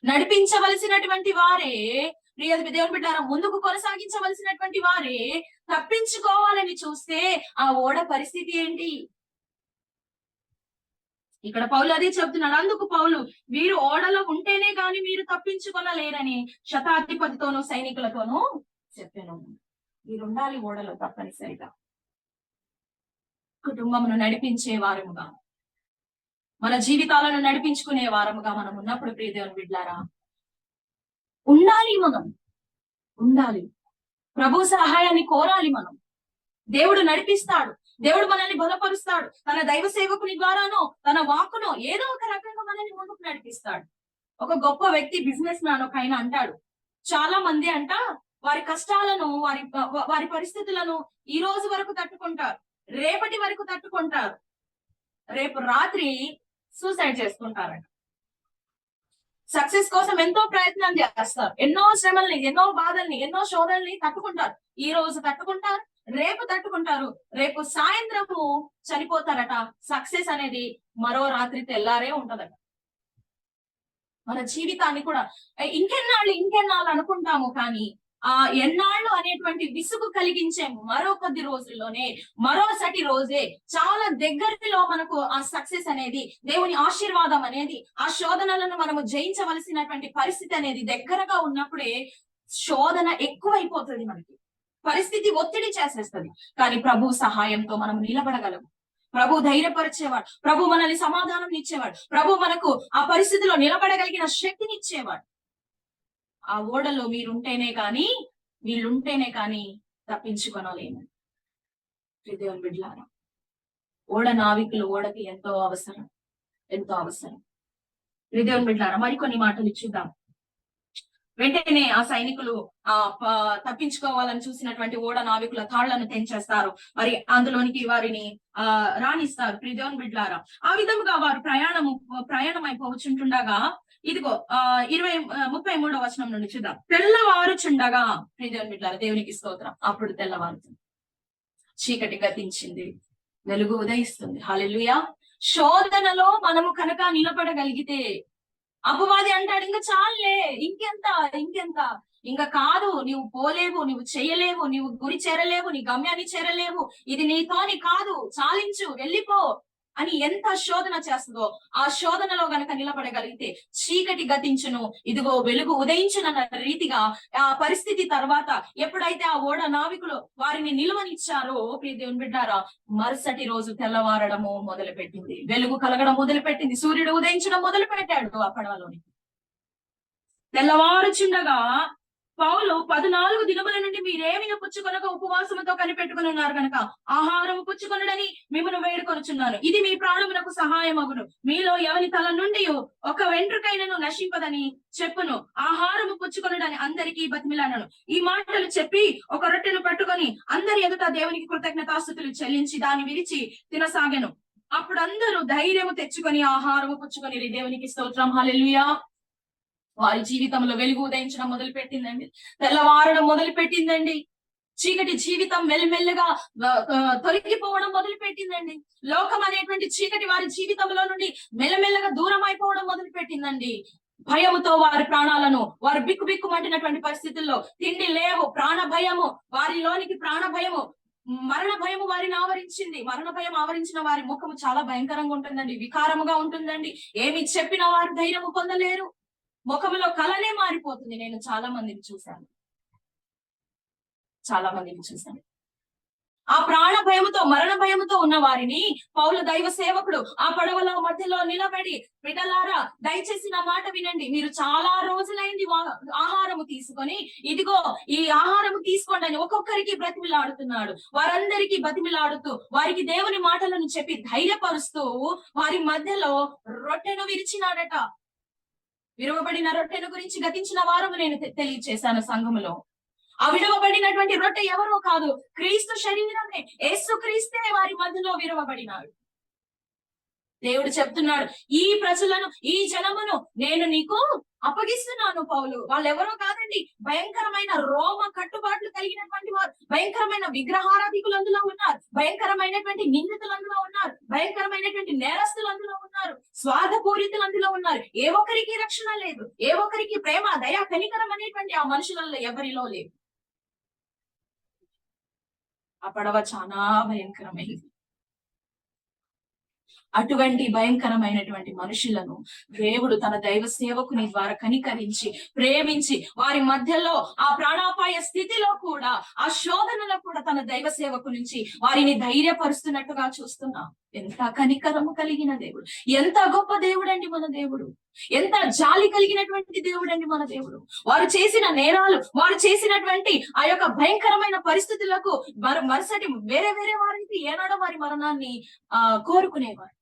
నడిపించవలసినటువంటి వారే, దేవుని బిడ్డారా, ముందుకు కొనసాగించవలసినటువంటి వారే తప్పించుకోవాలని చూస్తే ఆ ఓడ పరిస్థితి ఏంటి? ఇక్కడ పౌలు అదే చెప్తున్నాడు. అందుకు పౌలు, వీరు ఓడలో ఉంటేనే గాని మీరు తప్పించుకొనలేరని శతాధిపతితోనూ సైనికులతోనూ చెప్పాను. మీరుండాలి ఓడలో తప్పనిసరిగా. కుటుంబమును నడిపించే వారముగా, మన జీవితాలను నడిపించుకునే వారముగా మనం ఉన్నప్పుడు దేవుని బిడ్డలారా ఉండాలి. మనం ఉండాలి. ప్రభు సహాయాన్ని కోరాలి. మనం దేవుడు నడిపిస్తాడు, దేవుడు మనల్ని బలపరుస్తాడు. తన దైవ సేవకుని ద్వారానో, తన వాక్కునో ఏదో ఒక రకంగా మనల్ని ముందుకు నడిపిస్తాడు. ఒక గొప్ప వ్యక్తి, బిజినెస్ మ్యాన్ ఒక ఆయన అంటాడు, చాలా మంది వారి కష్టాలను, వారి పరిస్థితులను ఈ రోజు వరకు తట్టుకుంటారు, రేపటి వరకు తట్టుకుంటారు, రేపు రాత్రి సూసైడ్ చేసుకుంటారట. సక్సెస్ కోసం ఎంతో ప్రయత్నం చేస్తారు, ఎన్నో శ్రమల్ని, ఎన్నో బాధల్ని, ఎన్నో శోధనల్ని తట్టుకుంటారు. ఈ రోజు తట్టుకుంటారు, రేపు తట్టుకుంటారు, రేపు సాయంత్రము చనిపోతారట. సక్సెస్ అనేది మరో రాత్రి తెల్లారే ఉంటదట. మన జీవితాన్ని కూడా ఇంకెన్నాళ్ళు అనుకుంటాము, కానీ ఆ ఎన్నాళ్ళు అనేటువంటి విసుగు కలిగించే మరో కొద్ది రోజుల్లోనే, మరోసటి రోజే చాలా దగ్గరలో మనకు ఆ సక్సెస్ అనేది, దేవుని ఆశీర్వాదం అనేది, ఆ శోధనలను మనము జయించవలసినటువంటి పరిస్థితి అనేది దగ్గరగా ఉన్నప్పుడే శోధన ఎక్కువైపోతుంది. మనకి పరిస్థితి ఒత్తిడి చేసేస్తుంది. కానీ ప్రభు సహాయంతో మనం నిలబడగలము. ప్రభు ధైర్యపరిచేవాడు, ప్రభు మనల్ని సమాధానం ఇచ్చేవాడు, ప్రభు మనకు ఆ పరిస్థితిలో నిలబడగలిగిన శక్తిని ఇచ్చేవాడు. ఆ ఓడలో వీళ్ళుంటేనే కానీ తప్పించుకొనలేము. దేవుని బిడ్డలారా, ఓడ నావికులు ఓడకి ఎంతో అవసరం. దేవుని బిడ్డలారా, మరికొన్ని మాటలు చూద్దాం. వెంటనే ఆ సైనికులు తప్పించుకోవాలని చూసినటువంటి ఓడ నావికుల తాళ్లను తెంచేస్తారు. మరి అందులోనికి వారిని రాణిస్తారు. దేవుని బిడ్డలారా, ఆ విధముగా వారు ప్రయాణమైపోవచ్చుంటుండగా, ఇదిగో 33వ వచనం నుండి చూద్దాం. తెల్లవారుచుండగా, దేవుని బిడ్డలారా, దేవునికి స్తోత్రం. అప్పుడు తెల్లవారుతుంది, చీకటి గతించింది, వెలుగు ఉదయిస్తుంది. హల్లెలూయా. శోధనలో మనము కనుక నిలబడగలిగితే, అపవాది అంటాడు, ఇంకా చాలే, ఇంకెంత, ఇంకా కాదు, నీవు పోలేవు, నువ్వు చేయలేవు, నీవు గురి చేరలేవు, నీ గమ్యాన్ని చేరలేవు, ఇది నీతోని కాదు, చాలించు, వెళ్ళిపో అని ఎంత శోధన చేస్తుందో, ఆ శోధనలో గనక నిలబడగలిగితే చీకటి గతించును, ఇదిగో వెలుగు ఉదయించునన్న రీతిగా ఆ పరిస్థితి తర్వాత ఎప్పుడైతే ఆ ఓడ నావికులు వారిని నిలువనిచ్చారో, దేవుని బిడ్డారా, మరుసటి రోజు తెల్లవారడము మొదలుపెట్టింది, వెలుగు కలగడం మొదలుపెట్టింది, సూర్యుడు ఉదయించడం మొదలు పెట్టాడు ఆ పడవలోని. తెల్లవారుచుండగా పౌలు 14 దినముల నుండి మీరేమి పుచ్చుకొనక ఉపవాసముతో కనిపెట్టుకుని ఉన్నారు కనుక ఆహారము పుచ్చుకొనడని మిమ్మల్ని వేడుకొనుచున్నాను. ఇది మీ ప్రాణమునకు సహాయమగును. మీలో ఎవరి తల నుండి ఒక వెంట్రుకైనను నశింపదని చెప్పును. ఆహారము పుచ్చుకొనడని అందరికీ బతిమిలాడను. ఈ మాటలు చెప్పి ఒక రొట్టెను పట్టుకొని అందరి ఎదుట దేవునికి కృతజ్ఞతాస్తుతులు చెల్లించి దాన్ని విరిచి తినసాగెను. అప్పుడు అందరూ ధైర్యము తెచ్చుకొని ఆహారము పుచ్చుకొని దేవునికి స్తోత్రం. హల్లెలూయా. వారి జీవితంలో వెలుగు ఉదయించడం మొదలు పెట్టిందండి, తెల్లవారడం మొదలు పెట్టిందండి, చీకటి జీవితం మెల్లమెల్లగా తొలగిపోవడం మొదలు పెట్టిందండి. లోకం అనేటువంటి చీకటి వారి జీవితంలో నుండి మెల్లమెల్లగా దూరం అయిపోవడం మొదలు పెట్టిందండి. భయముతో వారి ప్రాణాలను వారు బిక్కుబిక్కుమంటున్నటువంటి పరిస్థితుల్లో, తిండి లేవు, ప్రాణ భయము వారిలోనికి, ప్రాణ భయము, మరణ భయము వారిని ఆవరించింది. మరణ భయం ఆవరించిన వారి ముఖము చాలా భయంకరంగా ఉంటుందండి, వికారముగా ఉంటుందండి. ఏమి చెప్పినా వారు ధైర్యము పొందలేరు, ముఖములో కలనే మారిపోతుంది. నేను చాలా మందిని చూశాను. ఆ ప్రాణ భయముతో మరణ భయముతో ఉన్న వారిని పౌలు దైవ సేవకుడు ఆ పడవల మధ్యలో నిలబడి, బిడ్డలారా దయచేసి నా మాట వినండి, మీరు చాలా రోజులైంది ఆహారము తీసుకొని, ఇదిగో ఈ ఆహారము తీసుకోండి అని ఒక్కొక్కరికి బ్రతిమిలాడుతున్నాడు. వారందరికీ బతిమిలాడుతూ వారికి దేవుని మాటలను చెప్పి ధైర్యపరుస్తూ వారి మధ్యలో రొట్టెను విరిచినాడట. విరువబడిన రొట్టెను గురించి గతించిన వారము నేను తెలియచేశాను సంఘములో. ఆ విడవబడినటువంటి రొట్టె ఎవరో కాదు, క్రీస్తు శరీరమే, యేసు క్రీస్తే వారి మధ్యలో విరవబడినాడు. దేవుడు చెప్తున్నాడు, ఈ ప్రజలను, ఈ జనమును నేను నీకు అప్పగిస్తున్నాను. పౌలు వాళ్ళు ఎవరో కాదండి, భయంకరమైన రోమ కట్టుబాట్లు కలిగినటువంటి వారు, భయంకరమైన విగ్రహారాధికులు అందులో ఉన్నారు, భయంకరమైనటువంటి నిందితులు అందులో ఉన్నారు, భయంకరమైనటువంటి నేరస్తులు అందులో ఉన్నారు, స్వార్థపూరితులు అందులో ఉన్నారు. ఏ ఒక్కరికి రక్షణ లేదు, ఏ ఒక్కరికి ప్రేమ, దయా, కనికరం అనేటువంటి ఆ మనుషులలో ఎవరిలో లేదు. ఆ పడవ చాలా భయంకరమైంది. అటువంటి భయంకరమైనటువంటి మనుషులను దేవుడు తన దైవ సేవకుని ద్వారా కనికరించి, ప్రేమించి, వారి మధ్యలో ఆ ప్రాణాపాయ స్థితిలో కూడా, ఆ శోధనలో కూడా తన దైవ సేవకు నుంచి వారిని ధైర్యపరుస్తున్నట్టుగా చూస్తున్నాం. ఎంత కనికరము కలిగిన దేవుడు, ఎంత గొప్ప దేవుడండి మన దేవుడు, ఎంత జాలి కలిగినటువంటి దేవుడండి మన దేవుడు. వారు చేసిన నేరాలు, వారు చేసినటువంటి ఆ యొక్క భయంకరమైన పరిస్థితులకు మరుసటి వేరే వేరే వారికి ఏనాడో వారి మరణాన్ని కోరుకునేవారు.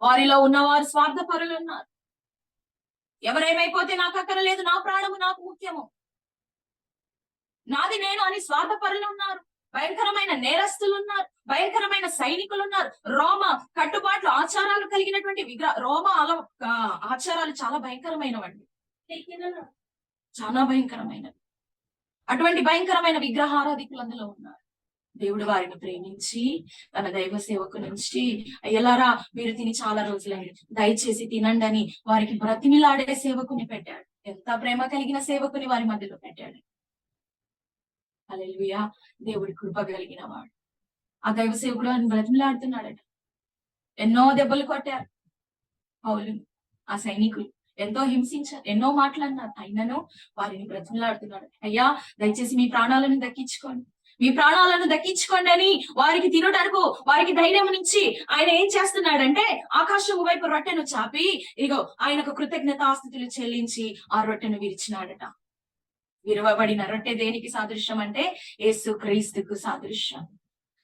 వారిలో ఉన్నవారు స్వార్థపరులు ఉన్నారు. ఎవరేమైపోతే నాకు అక్కర లేదు, నా ప్రాణము నాకు ముఖ్యము, నాది నేను అని స్వార్థపరులు ఉన్నారు. భయంకరమైన నేరస్తులు ఉన్నారు, భయంకరమైన సైనికులు ఉన్నారు. రోమ కట్టుబాట్లు, ఆచారాలు కలిగినటువంటి రోమ ఆచారాలు చాలా భయంకరమైనవండి, చాలా భయంకరమైనవి. అటువంటి భయంకరమైన విగ్రహారాధికులు అందులో ఉన్నారు. దేవుడు వారిని ప్రేమించి తన దైవ సేవకు నుంచి, అయ్యలారా మీరు తిని చాలా రోజులైంది, దయచేసి తినండి అని వారికి బ్రతిమిలాడే సేవకుని పెట్టాడు. ఎంత ప్రేమ కలిగిన సేవకుని వారి మధ్యలో పెట్టాడు. హల్లెలూయా. దేవుడి కృప కలిగిన వాడు. ఆ దైవ సేవకుడు అని బ్రతిమిలాడుతున్నాడట. ఎన్నో దెబ్బలు కొట్టారు పౌలు, ఆ సైనికులు ఎంతో హింసించారు, ఎన్నో మాట్లాడినారు. అయినను వారిని బ్రతిమిలాడుతున్నాడు. అయ్యా దయచేసి మీ ప్రాణాలను దక్కించుకోండి, మీ ప్రాణాలను దక్కించుకోండి అని వారికి తినడానికి వారికి ధైర్యం నుంచి ఆయన ఏం చేస్తున్నాడంటే, ఆకాశం వైపు రొట్టెను చాపి, ఇగో ఆయనకు కృతజ్ఞతాస్తుతులు చెల్లించి ఆ రొట్టెను విరిచినాడట. విరవబడిన రొట్టె దేనికి సాదృశ్యం అంటే యేసు క్రీస్తుకు సాదృశ్యం.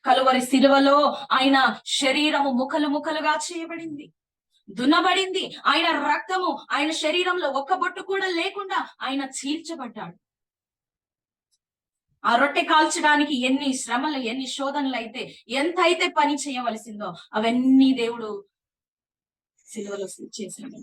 కలువరి శిలువలో ఆయన శరీరము ముక్కలు ముక్కలుగా చేయబడింది, దున్నబడింది. ఆయన రక్తము ఆయన శరీరంలో ఒక్క బొట్టు కూడా లేకుండా ఆయన చీల్చబడ్డాడు. ఆ రొట్టె కాల్చడానికి ఎన్ని శ్రమలు, ఎన్ని శోధనలు అయితే, ఎంత అయితే పని చేయవలసిందో అవన్నీ దేవుడు సిలువలో చేశాడు.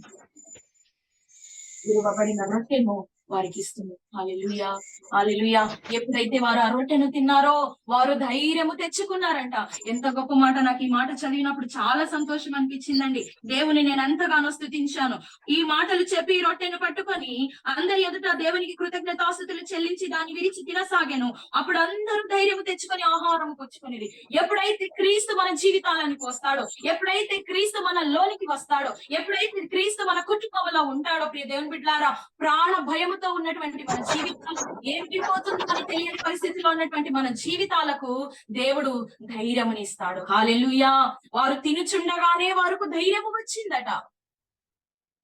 విలువబడిన రొట్టెను వారికి ఇస్తుంది. హల్లెలూయా, హల్లెలూయా. ఎప్పుడైతే వారు ఆ రొట్టెను తిన్నారో వారు ధైర్యము తెచ్చుకున్నారంట. ఎంత గొప్ప మాట. నాకు ఈ మాట చదివినప్పుడు చాలా సంతోషం అనిపించిందండి. దేవుని నేను ఎంతగానో స్తుతించాను. ఈ మాటలు చెప్పి రొట్టెను పట్టుకొని అందరి ఎదుట దేవునికి కృతజ్ఞతాస్తుతులు చెల్లించి దాన్ని విరిచి తినసాగాను. అప్పుడు అందరూ ధైర్యం తెచ్చుకొని ఆహారం పుచ్చుకునేది. ఎప్పుడైతే క్రీస్తు మన జీవితాలను పోస్తాడో, ఎప్పుడైతే క్రీస్తు మన లోనికి వస్తాడో, ఎప్పుడైతే క్రీస్తు మన కుటుంబంలో ఉంటాడో, ప్రియ దేవుని బిడ్డలారా, ప్రాణ భయముతో ఉన్నటువంటి మన జీవితాలు ఏమిపోతుందో అని తెలియని పరిస్థితిలో ఉన్నటువంటి మన జీవితాలకు దేవుడు ధైర్యమునిస్తాడు. హల్లెలూయా. వారు తినుచుండగానే వారికి ధైర్యము వచ్చిందట.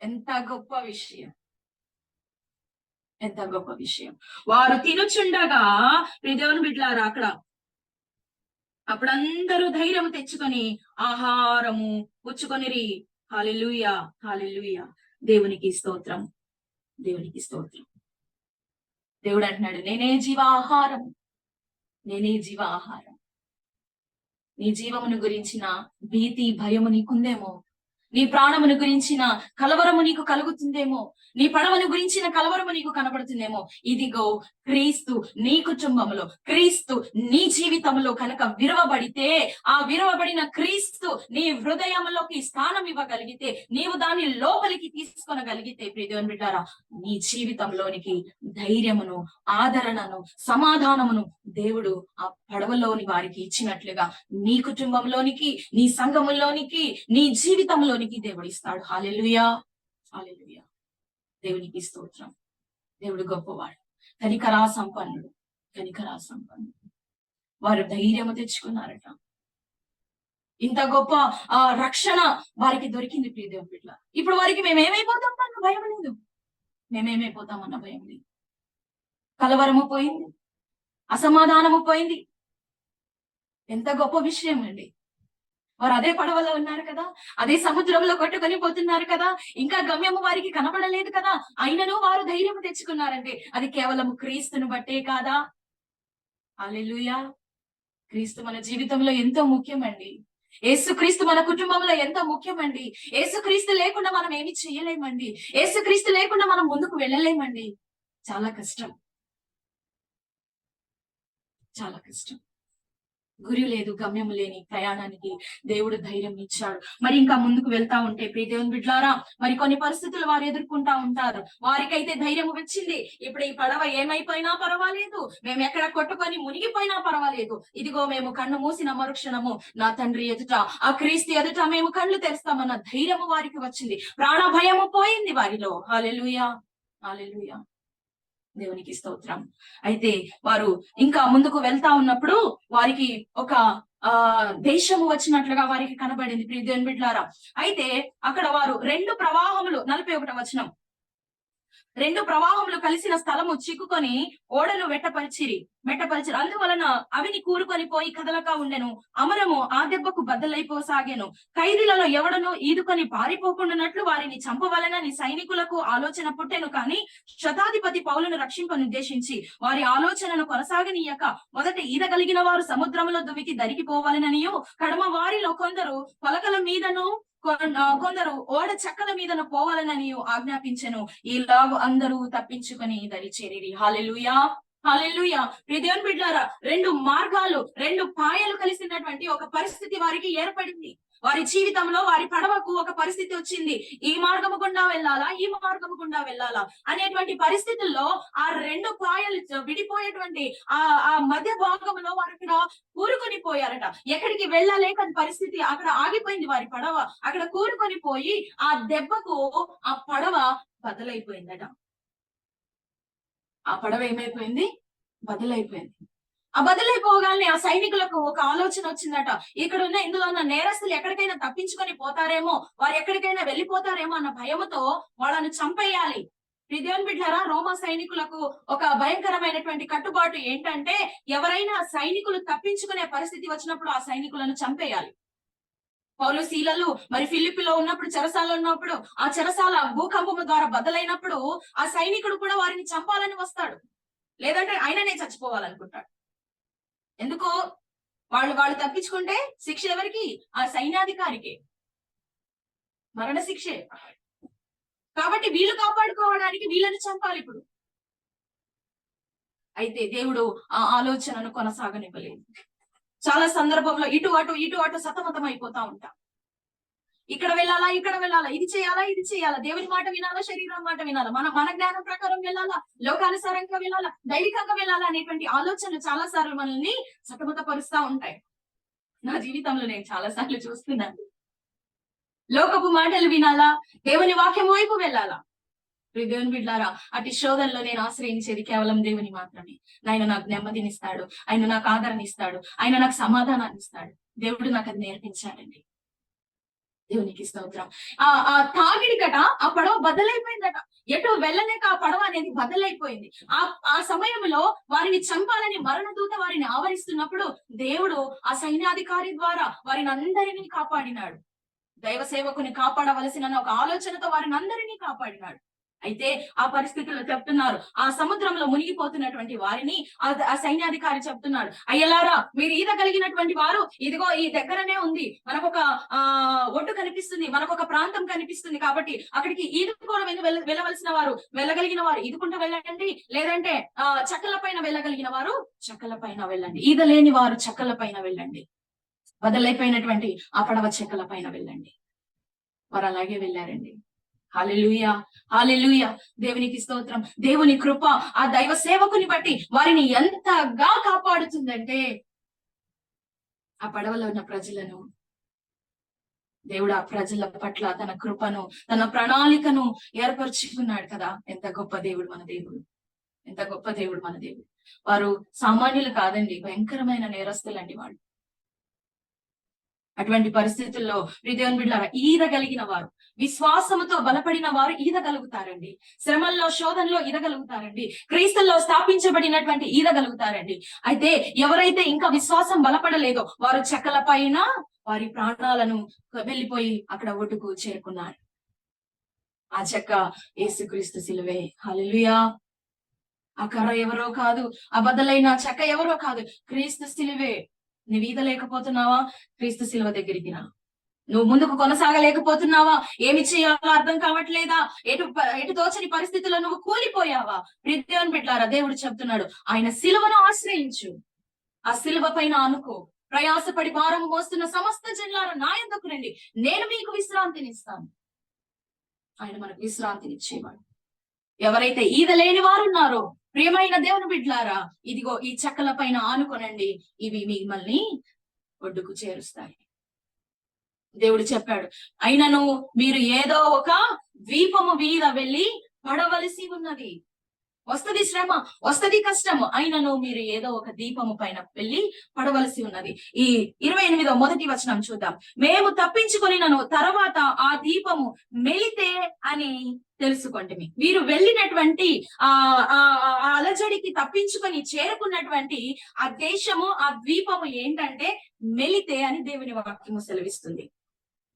ఎంత గొప్ప విషయం, ఎంత గొప్ప విషయం. వారు తినుచుండగా, దేవుని బిడ్డలారా, అప్పుడు అందరూ ధైర్యం తెచ్చుకొని ఆహారము పుచ్చుకొనిరి. హల్లెలూయా, హల్లెలూయా. దేవునికి స్తోత్రం, దేవునికి స్తోత్రం. దేవుడు అంటున్నాడు, నేనే జీవాహారం, నేనే జీవాహారం. నీ జీవమును గురించిన భీతి, భయము నీకుందేమో, నీ ప్రాణమును గురించిన కలవరము నీకు కలుగుతుందేమో, నీ పడవను గురించిన కలవరము నీకు కనబడుతుందేమో. ఇదిగో క్రీస్తు నీ కుటుంబంలో, క్రీస్తు నీ జీవితంలో కనుక విరవబడితే, ఆ విరవబడిన క్రీస్తు నీ హృదయంలోకి స్థానం ఇవ్వగలిగితే, నీవు దాన్ని లోపలికి తీసుకొనగలిగితే, ప్రియదేవుని బిడ్డారా, నీ జీవితంలోనికి ధైర్యమును, ఆదరణను, సమాధానమును దేవుడు ఆ పడవలోని వారికి ఇచ్చినట్లుగా నీ కుటుంబంలోనికి, నీ సంఘములోనికి, నీ జీవితంలోనికి దేవుడు ఇస్తాడు. హల్లెలూయా, హల్లెలూయా. దేవునికి స్తోత్రం. దేవుడు గొప్పవాడు, కనికరా సంపన్నుడు. కనికరా సంపన్నులు. వారు ధైర్యము తెచ్చుకున్నారట. ఇంత గొప్ప రక్షణ వారికి దొరికింది ప్రియ దేవుని బిడ్డ. ఇప్పుడు వారికి మేమేమైపోతాం అన్న భయం లేదు. మేమేమైపోతామన్న భయం లేదు. కలవరము పోయింది, అసమాధానము పోయింది. ఎంత గొప్ప విషయం అండి. వారు అదే పడవలో ఉన్నారు కదా, అదే సముద్రంలో కొట్టుకొని పోతున్నారు కదా, ఇంకా గమ్యము వారికి కనబడలేదు కదా, అయినను వారు ధైర్యం తెచ్చుకున్నారంటే అది కేవలం క్రీస్తును బట్టే కాదా? హల్లెలూయా. క్రీస్తు మన జీవితంలో ఎంతో ముఖ్యమండి. యేసుక్రీస్తు మన కుటుంబంలో ఎంతో ముఖ్యమండి. యేసుక్రీస్తు లేకుండా మనం ఏమి చేయలేమండి. యేసుక్రీస్తు లేకుండా మనం ముందుకు వెళ్ళలేమండి. చాలా కష్టం, చాలా కష్టం. గురి లేదు, గమ్యం లేని ప్రయాణానికి దేవుడు ధైర్యం ఇచ్చాడు. మరి ఇంకా ముందుకు వెళ్తా ఉంటే ప్రియ దేవుని బిడ్డలారా, మరి కొన్ని పరిస్థితులు వారు ఎదుర్కొంటా ఉంటారు. వారికైతే ధైర్యం వచ్చింది. ఇప్పుడు ఈ పడవ ఏమైపోయినా పర్వాలేదు, మేము ఎక్కడ కొట్టుకొని మునిగిపోయినా పర్వాలేదు, ఇదిగో మేము కన్ను మూసిన మరుక్షణము నా తండ్రి ఎదుట, ఆ క్రీస్తు ఎదుట మేము కళ్ళు తెరుస్తామన్న ధైర్యము వారికి వచ్చింది. ప్రాణ భయము పోయింది వారిలో. హల్లెలూయా, హల్లెలూయా. దేవునికి స్తోత్రం. అయితే వారు ఇంకా ముందుకు వెళ్తా ఉన్నప్పుడు వారికి ఒక దేశము వచ్చినట్లుగా వారికి కనబడింది ప్రియ దేవుని బిడ్డలారా. అయితే అక్కడ వారు 2 ప్రవాహములు, 41వ వచనం, 2 ప్రవాహములు కలిసిన స్థలము చిక్కుకొని ఓడను మెట్టపరిచిరి. అందువలన అవిని కూరుకొని పోయి కదలక ఉండెను. అమరము ఆ దెబ్బకు బద్దలైపోసాగాను. ఖైదీలలో ఎవడనో ఈదుకొని పారిపోకుండానట్లు వారిని చంపవలనని సైనికులకు ఆలోచన పుట్టెను. కానీ శతాధిపతి పౌలును రక్షింపనుద్దేశించి వారి ఆలోచనను కొనసాగనీయక మొదట ఈదగలిగిన వారు సముద్రంలో దుమికి దరికిపోవాలననియు, కడమ వారిలో కొందరు పలకల మీదను కొందరు ఓడ చెక్కల మీదను పోవాలనని ఆజ్ఞాపించెను. ఈలాగు అందరూ తప్పించుకొని దరి చేరిరి. హల్లెలూయా, హల్లెలూయా. ప్రియ దేవుని బిడ్డలారా, 2 మార్గాలు, 2 పాయలు కలిసినటువంటి ఒక పరిస్థితి వారికి ఏర్పడింది. వారి జీవితంలో వారి పడవకు ఒక పరిస్థితి వచ్చింది. ఈ మార్గము గుండా వెళ్ళాలా, ఈ మార్గము గుండా వెళ్ళాలా అనేటువంటి పరిస్థితుల్లో ఆ 2 పాయలు విడిపోయేటువంటి ఆ మధ్య భాగంలో వారు అక్కడ కూరుకొని పోయారట. ఎక్కడికి వెళ్ళలేక పరిస్థితి, అక్కడ ఆగిపోయింది వారి పడవ. అక్కడ కూరుకొని పోయి ఆ దెబ్బకు ఆ పడవ బదలైపోయిందట. ఆ పడవ ఏమైపోయింది? బదలైపోయింది. ఆ బదులైపోగానే ఆ సైనికులకు ఒక ఆలోచన వచ్చిందట. ఇక్కడ ఉన్న ఇందులో ఉన్న నేరస్తులు ఎక్కడికైనా తప్పించుకొని పోతారేమో, వారు ఎక్కడికైనా వెళ్ళిపోతారేమో అన్న భయముతో వాళ్ళను చంపేయాలి. దేవుని బిడ్డలారా, రోమా సైనికులకు ఒక భయంకరమైనటువంటి కట్టుబాటు ఏంటంటే, ఎవరైనా సైనికులు తప్పించుకునే పరిస్థితి వచ్చినప్పుడు ఆ సైనికులను చంపేయాలి. పౌలు శీలలు మరి ఫిలిప్పిలో ఉన్నప్పుడు, చెరసాలలో ఉన్నప్పుడు, ఆ చెరసాల భూకంపము ద్వారా బద్దలైనప్పుడు ఆ సైనికుడు కూడా వారిని చంపాలని వస్తాడు. లేదంటే ఆయననే చచ్చిపోవాలనుకుంటాడు. ఎందుకో వాళ్ళు తప్పించుకుంటే శిక్ష ఎవరికి? ఆ సైన్యాధికారికి మరణ శిక్షే. కాబట్టి వీళ్ళు కాపాడుకోవడానికి వీళ్ళని చంపాలి ఇప్పుడు. అయితే దేవుడు ఆ ఆలోచనను కొనసాగనివ్వలేదు. చాలా సందర్భంలో ఇటు అటు సతమతం అయిపోతా ఉంటాం. ఇక్కడ వెళ్ళాలా, ఇది చేయాలా, దేవుని మాట వినాలా, శరీరం మాట వినాలా, మన జ్ఞానం ప్రకారం వెళ్ళాలా, లోకానుసారంగా వెళ్ళాలా, దైవికంగా వెళ్ళాలా అనేటువంటి ఆలోచనలు చాలా సార్లు మనల్ని సతమతపరుస్తా ఉంటాయి. నా జీవితంలో నేను చాలా సార్లు చూస్తున్నాను. లోకపు మాటలు వినాలా, దేవుని వాక్యం వైపు వెళ్ళాలా? దేవుని బిడ్డారా, అటు శోధనలో నేను ఆశ్రయించేది కేవలం దేవుని మాత్రమే. ఆయన నాకు నెమ్మదినిస్తాడు, ఆయన నాకు ఆదరణ ఇస్తాడు, ఆయన నాకు సమాధానాన్ని ఇస్తాడు. దేవుడు నాకు అది నేర్పించాడండి. దేవునికి స్తోత్రం. ఆ తాగిడికట ఆ పడవ బద్దలైపోయిందట. ఎటు వెళ్ళలేక ఆ పడవ అనేది బద్దలైపోయింది. ఆ సమయంలో వారిని చంపాలని మరణదూత వారిని ఆవరిస్తున్నప్పుడు దేవుడు ఆ సైన్యాధికారి ద్వారా వారిని అందరినీ కాపాడినాడు. దైవ సేవకుని కాపాడవలసిన ఒక ఆలోచనతో వారిని అందరినీ కాపాడినాడు. అయితే ఆ పరిస్థితుల్లో చెప్తున్నారు, ఆ సముద్రంలో మునిగిపోతున్నటువంటి వారిని ఆ సైన్యాధికారి చెప్తున్నాడు, అయ్యలారా, మీరు ఈద కలిగినటువంటి వారు ఇదిగో ఈ దగ్గరనే ఉంది, మనకొక ఒడ్డు కనిపిస్తుంది, మనకొక ప్రాంతం కనిపిస్తుంది, కాబట్టి అక్కడికి ఈదుకోవడం వెళ్ళవలసిన వారు, వెళ్ళగలిగిన వారు ఈదుకుంటూ వెళ్ళండి, లేదంటే చక్కల పైన వెళ్ళగలిగిన వారు చక్కల పైన వెళ్ళండి, ఈదలేని వారు చక్కల పైన వెళ్ళండి, బదలైపోయినటువంటి ఆ పడవ చెక్కల పైన వెళ్ళండి. వారు అలాగే వెళ్ళారండి. హల్లెలూయా, హల్లెలూయా. దేవునికి స్తోత్రం. దేవుని కృప ఆ దైవ సేవకుని బట్టి వారిని ఎంతగా కాపాడుతుందంటే, ఆ పడవలో ఉన్న ప్రజలను దేవుడు ఆ ప్రజల పట్ల తన కృపను, తన ప్రణాళికను ఏర్పరచుకున్నాడు కదా. ఎంత గొప్ప దేవుడు మన దేవుడు, ఎంత గొప్ప దేవుడు మన దేవుడు. వారు సామాన్యులు కాదండి, భయంకరమైన నేరస్తులండి వాళ్ళు. అటువంటి పరిస్థితుల్లో దేవుని బిడ్డలారా, ఈదగలిగిన వారు, విశ్వాసముతో బలపడిన వారు ఈదగలుగుతారండి. శ్రమల్లో, శోధనలో ఈదగలుగుతారండి. క్రీస్తుల్లో స్థాపించబడినటువంటి ఈదగలుగుతారండి. అయితే ఎవరైతే ఇంకా విశ్వాసం బలపడలేదో వారు చెక్కల పైన వారి ప్రాణాలను వెళ్ళిపోయి అక్కడ ఒడ్డుకు చేరుకున్నారు. ఆ చెక్క యేసుక్రీస్తు సిలువే. హల్లెలూయా. ఆ కర్ర ఎవరో కాదు, ఆ బద్దలైన చెక్క ఎవరో కాదు, క్రీస్తు సిలువే. నువ్వు ఈదలేకపోతున్నావా? క్రీస్తు సిలువ దగ్గరికి రా. నువ్వు ముందుకు కొనసాగలేకపోతున్నావా? ఏమి చేయాలో అర్థం కావట్లేదా? ఎటు తోచని పరిస్థితుల్లో నువ్వు కూలిపోయావా? దేవుని బిడ్డలారా, దేవుడు చెప్తున్నాడు, ఆయన సిలువను ఆశ్రయించు, ఆ సిలువ పైన అనుకో. ప్రయాసపడి భారం మోస్తున్న సమస్త జనులారా నా యొద్దకు రండి, నేను మీకు విశ్రాంతినిస్తాను. ఆయన మనకు విశ్రాంతినిచ్చేవాడు. ఎవరైతే ఈదలేని వారు ఉన్నారో ప్రియమైన దేవుని బిడ్డలారా, ఇదిగో ఈ చెక్కల పైన ఆనుకొనండి, ఇవి మిమ్మల్ని ఒడ్డుకు చేరుస్తాయి. దేవుడు చెప్పాడు, అయినను మీరు ఏదో ఒక ద్వీపము మీద వెళ్ళి పడవలసి ఉన్నది. వస్తది శ్రమ, వస్తది కష్టము, అయినను మీరు ఏదో ఒక దీపము పైన వెళ్ళి పడవలసి ఉన్నది. ఈ 28వ మొదటి వచనం చూద్దాం. మేము తప్పించుకొనినను తర్వాత ఆ దీపము మెలితే అని తెలుసుకోండి. వీరు వెళ్ళినటువంటి ఆ అలజడికి తప్పించుకొని చేరుకున్నటువంటి ఆ దేశము, ఆ ద్వీపము ఏంటంటే మెలితే అని దేవుని వాక్యము సెలవిస్తుంది.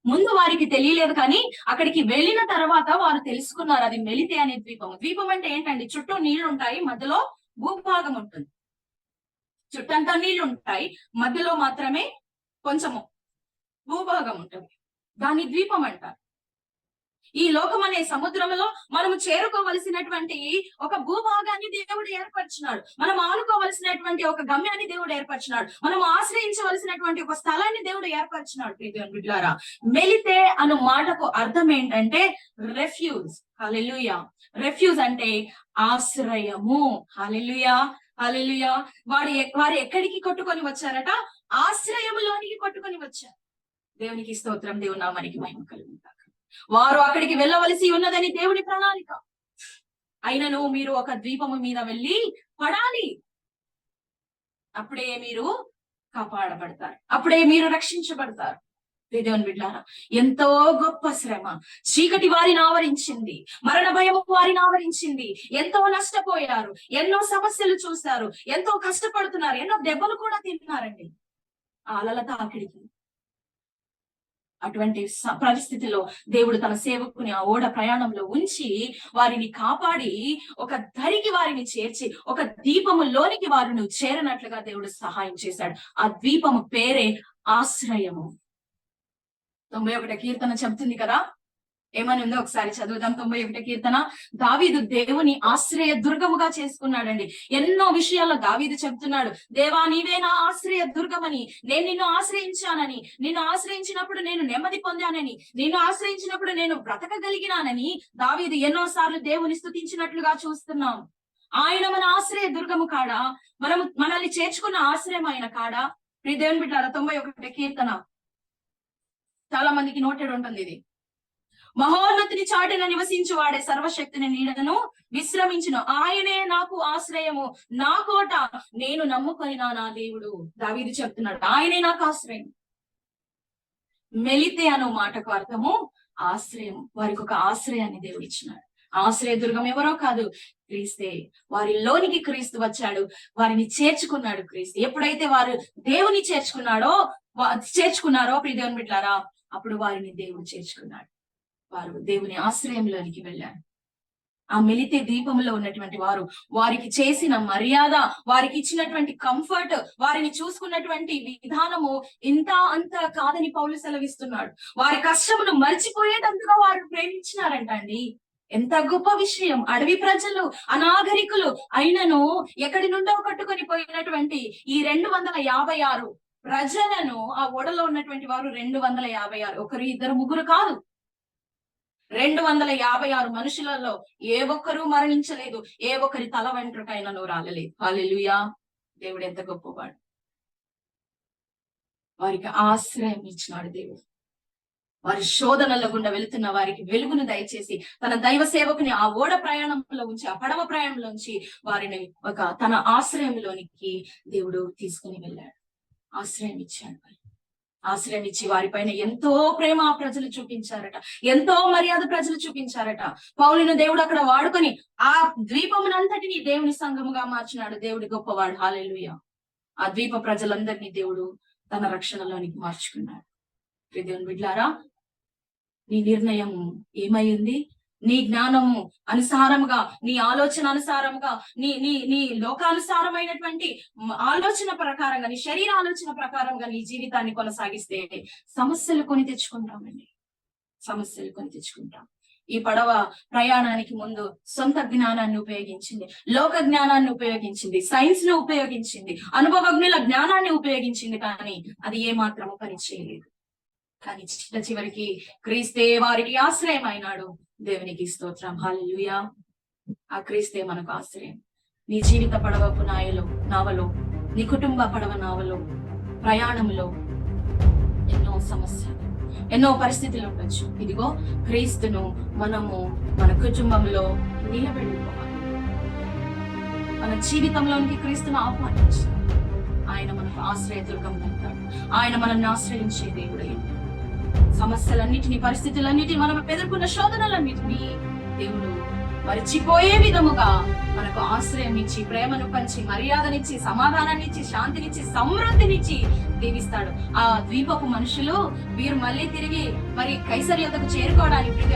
ముందు వారికి తెలియలేదు, కానీ అక్కడికి వెళ్ళిన తర్వాత వారు తెలుసుకున్నారు అది మెలితే అనే ద్వీపం. ద్వీపం అంటే ఏంటండి? చుట్టూ నీళ్లు ఉంటాయి, మధ్యలో భూభాగం ఉంటుంది. చుట్టంతా నీళ్లు ఉంటాయి, మధ్యలో మాత్రమే కొంచెము భూభాగం ఉంటుంది. దాన్ని ద్వీపం అంటారు. ఈ లోకం అనే సముద్రంలో మనము చేరుకోవలసినటువంటి ఒక భూభాగాన్ని దేవుడు ఏర్పరిచినాడు. మనం ఆనుకోవలసినటువంటి ఒక గమ్యాన్ని దేవుడు ఏర్పరిచినాడు. మనం ఆశ్రయించవలసినటువంటి ఒక స్థలాన్ని దేవుడు ఏర్పరిచినాడు. బిడ్డలారా, మెలితే అను మాటకు అర్థం ఏంటంటే రెఫ్యూజ్. హల్లెలూయా. రెఫ్యూజ్ అంటే ఆశ్రయము. హల్లెలూయా, హల్లెలూయా. వారు ఎక్కడికి కొట్టుకొని వచ్చారట? ఆశ్రయములోనికి కొట్టుకొని వచ్చారు. దేవునికి స్తోత్రం, దేవుని నామానికి మహిమ కలుగును. వారు అక్కడికి వెళ్ళవలసి ఉన్నదని దేవుని ప్రణాళిక. అయినను మీరు ఒక ద్వీపము మీద వెళ్ళి పడాలి, అప్పుడే మీరు కాపాడబడతారు, అప్పుడే మీరు రక్షించబడతారు. దేవుని బిడ్డలారా, ఎంతో గొప్ప శ్రమ చీకటి వారిని ఆవరించింది, మరణ భయము వారిని ఆవరించింది. ఎంతో నష్టపోయారు, ఎన్నో సమస్యలు చూస్తారు, ఎంతో కష్టపడుతున్నారు, ఎన్నో దెబ్బలు కూడా తిన్నారండి ఆ అలల తాకిడికి. అటువంటి పరిస్థితిలో దేవుడు తన సేవకుని ఆ ఓడ ప్రయాణంలో ఉంచి వారిని కాపాడి ఒక ధరికి వారిని చేర్చి ఒక దీపములోనికి వారిని చేరనట్లుగా దేవుడు సహాయం చేశాడు. ఆ దీపము పేరే ఆశ్రయము. 91వ కీర్తన చెబుతుంది కదా, ఏమని ఉందో ఒకసారి చదువుదాం. 91వ కీర్తన. దావీదు దేవుని ఆశ్రయ దుర్గముగా చేసుకున్నాడండి. ఎన్నో విషయాల్లో దావీదు చెప్తున్నాడు, దేవా నీవే నా ఆశ్రయ దుర్గమని, నేను నిన్ను ఆశ్రయించానని, నిన్ను ఆశ్రయించినప్పుడు నేను నెమ్మది పొందానని, నిన్ను ఆశ్రయించినప్పుడు నేను బ్రతకగలిగినానని దావీదు ఎన్నో సార్లు దేవుని స్తుతించినట్లుగా చూస్తున్నాం. ఆయన మన ఆశ్రయ దుర్గము కాడా? మనల్ని చేర్చుకున్న ఆశ్రయం ఆయన కాడా? దేవుని బిడ్డలారా, 91వ కీర్తన చాలా మందికి నోటెడ్ ఉంటుంది ఇది. మహోన్నతిని చాటున నివసించు వాడే సర్వశక్తిని నీడను విశ్రమించును, ఆయనే నాకు ఆశ్రయము, నా కోట, నేను నమ్ముకొని నా దేవుడు. దావీదు చెప్తున్నాడు, ఆయనే నాకు ఆశ్రయం. మెలితే అను మాటకు అర్థము ఆశ్రయం. వారికి ఒక ఆశ్రయాన్ని దేవుడు ఇచ్చినాడు. ఆశ్రయ దుర్గం ఎవరో కాదు, క్రీస్తే. వారిలోనికి క్రీస్తు వచ్చాడు, వారిని చేర్చుకున్నాడు క్రీస్తు. ఎప్పుడైతే వారు దేవుని చేర్చుకున్నారో దేవుని బిడ్డలారా, అప్పుడు వారిని దేవుడు చేర్చుకున్నాడు. వారు దేవుని ఆశ్రయంలోనికి వెళ్ళారు. ఆ మెలితే దీపంలో ఉన్నటువంటి వారు, వారికి చేసిన మర్యాద, వారికి ఇచ్చినటువంటి కంఫర్ట్, వారిని చూసుకున్నటువంటి విధానము ఇంత అంత కాదని పౌలు సెలవిస్తున్నాడు. వారి కష్టమును మర్చిపోయేటందుగా వారు ప్రేమించినారంట అండి. ఎంత గొప్ప విషయం. అడవి ప్రజలు, అనాగరికులు అయినను ఎక్కడి నుండో కట్టుకొని పోయినటువంటి ఈ 256 ప్రజలను, ఆ ఓడలో ఉన్నటువంటి వారు 256, ఒకరు ఇద్దరు ముగ్గురు కాదు, 256 మనుషులలో ఏ ఒక్కరూ మరణించలేదు, ఏ ఒక్కరి తల వెంట్రుకైనను రాలలేదు. హల్లెలూయా. దేవుడు ఎంత గొప్పవాడు. వారికి ఆశ్రయం ఇచ్చినాడు దేవుడు. వారి శోధనల గుండా వెళుతున్న వారికి వెలుగును దయచేసి తన దైవ సేవకుని ఆ ఓడ ప్రయాణంలో ఉంచి, ఆ పడవ ప్రయాణంలో ఉంచి వారిని తన ఆశ్రయంలోనికి దేవుడు తీసుకుని వెళ్ళాడు. ఆశ్రయం ఇచ్చాడు. ఆశ్రయం ఇచ్చి వారిపైన ఎంతో ప్రేమ ప్రజలు చూపించారట, ఎంతో మర్యాద ప్రజలు చూపించారట. పౌలును దేవుడు అక్కడ వాడుకొని ఆ ద్వీపమునంతటిని దేవుని సంఘముగా మార్చినాడు. దేవుడి గొప్పవాడు. హల్లెలూయా. ఆ ద్వీప ప్రజలందరినీ దేవుడు తన రక్షణలోనికి మార్చుకున్నాడు. దేవుని బిడ్డలారా, నీ నిర్ణయం ఏమైంది? నీ జ్ఞానము అనుసారముగా, నీ ఆలోచన అనుసారముగా, నీ నీ నీ లోకానుసారమైనటువంటి ఆలోచన ప్రకారంగా, నీ శరీర ఆలోచన ప్రకారంగా నీ జీవితాన్ని కొనసాగిస్తే సమస్యలు కొని తెచ్చుకుంటామండి. సమస్యలు కొని తెచ్చుకుంటాం. ఈ పడవ ప్రయాణానికి ముందు సొంత జ్ఞానాన్ని ఉపయోగించింది, లోక జ్ఞానాన్ని ఉపయోగించింది, సైన్స్ ను ఉపయోగించింది, అనుభవజ్ఞుల జ్ఞానాన్ని ఉపయోగించింది. కానీ అది ఏ మాత్రము పని చేయలేదు. కానీ చివరికి క్రీస్తే వారికి ఆశ్రయం అయినాడు. దేవునికి స్తోత్రం. హల్లెలూయా. ఆ క్రీస్తే మనకు ఆశ్రయం. నీ జీవిత పడవపు నావలో, నీ కుటుంబ పడవ నావలో, ప్రయాణంలో ఎన్నో సమస్యలు, ఎన్నో పరిస్థితులు ఉండొచ్చు. ఇదిగో క్రీస్తును మనము మన కుటుంబంలో నిలబెట్టుకోవాలి. మన జీవితంలోనికి క్రీస్తును ఆహ్వానించి ఆయన మనకు ఆశ్రయదుర్గం ఉంటాడు. ఆయన మనల్ని ఆశ్రయించే దేవుడై సమస్యలన్నిటిని, పరిస్థితులన్నిటిని, మనం ఎదుర్కొన్న శోధనలన్నిటినీ దేవుడు మరిచిపోయే విధముగా మనకు ఆశ్రయం ఇచ్చి, ప్రేమను పంచి, మర్యాదనిచ్చి, సమాధానాన్నిచ్చి, శాంతినిచ్చి, సమృద్ధినిచ్చి దీవిస్తాడు. ఆ ద్వీపపు మనుషులు వీరు మళ్ళీ తిరిగి మరి కైసరియతకు చేరుకోవడానికి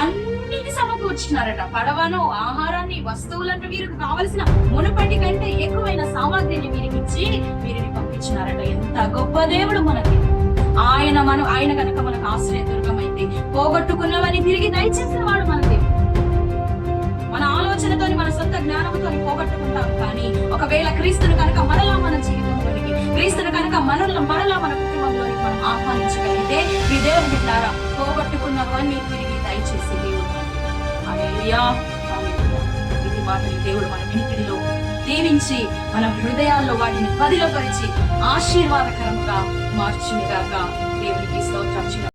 అన్నిటి సమకూర్చున్నారట. పడవను, ఆహారాన్ని, వస్తువులను, వీరికి కావలసిన మునుపటి కంటే ఎక్కువైన సామాగ్రిని వీరికి ఇచ్చి వీరిని పంపించినారట. ఎంత గొప్ప దేవుడు మనకి! ఆయన కనుక మనకు ఆశ్రయ దుర్గమైతే పోగొట్టుకున్నవని తిరిగి దయచేసిన వాడు మన దేవుడు. మన ఆలోచనతో, మన సొంత జ్ఞానంతో పోగొట్టుకుంటాం. కానీ ఒకవేళ క్రీస్తును కనుక మరలా మన జీవితంలోనికి, క్రీస్తును కనుక మరలా మన కుటుంబంలోనికి మనం ఆహ్వానించగలిగితే మీ దేవుని బిడ్డలారా పోగొట్టుకున్నవన్నీ తిరిగి దయచేసి దేవుడు. హల్లెలూయా. ఇది మాటలు దేవుడు మన వినికిడిలో దీవించి మన హృదయాల్లో వాటిని పదిలపరిచి ఆశీర్వాదకరంగా మార్చునిగాక. దేవునికి స్తోత్రం.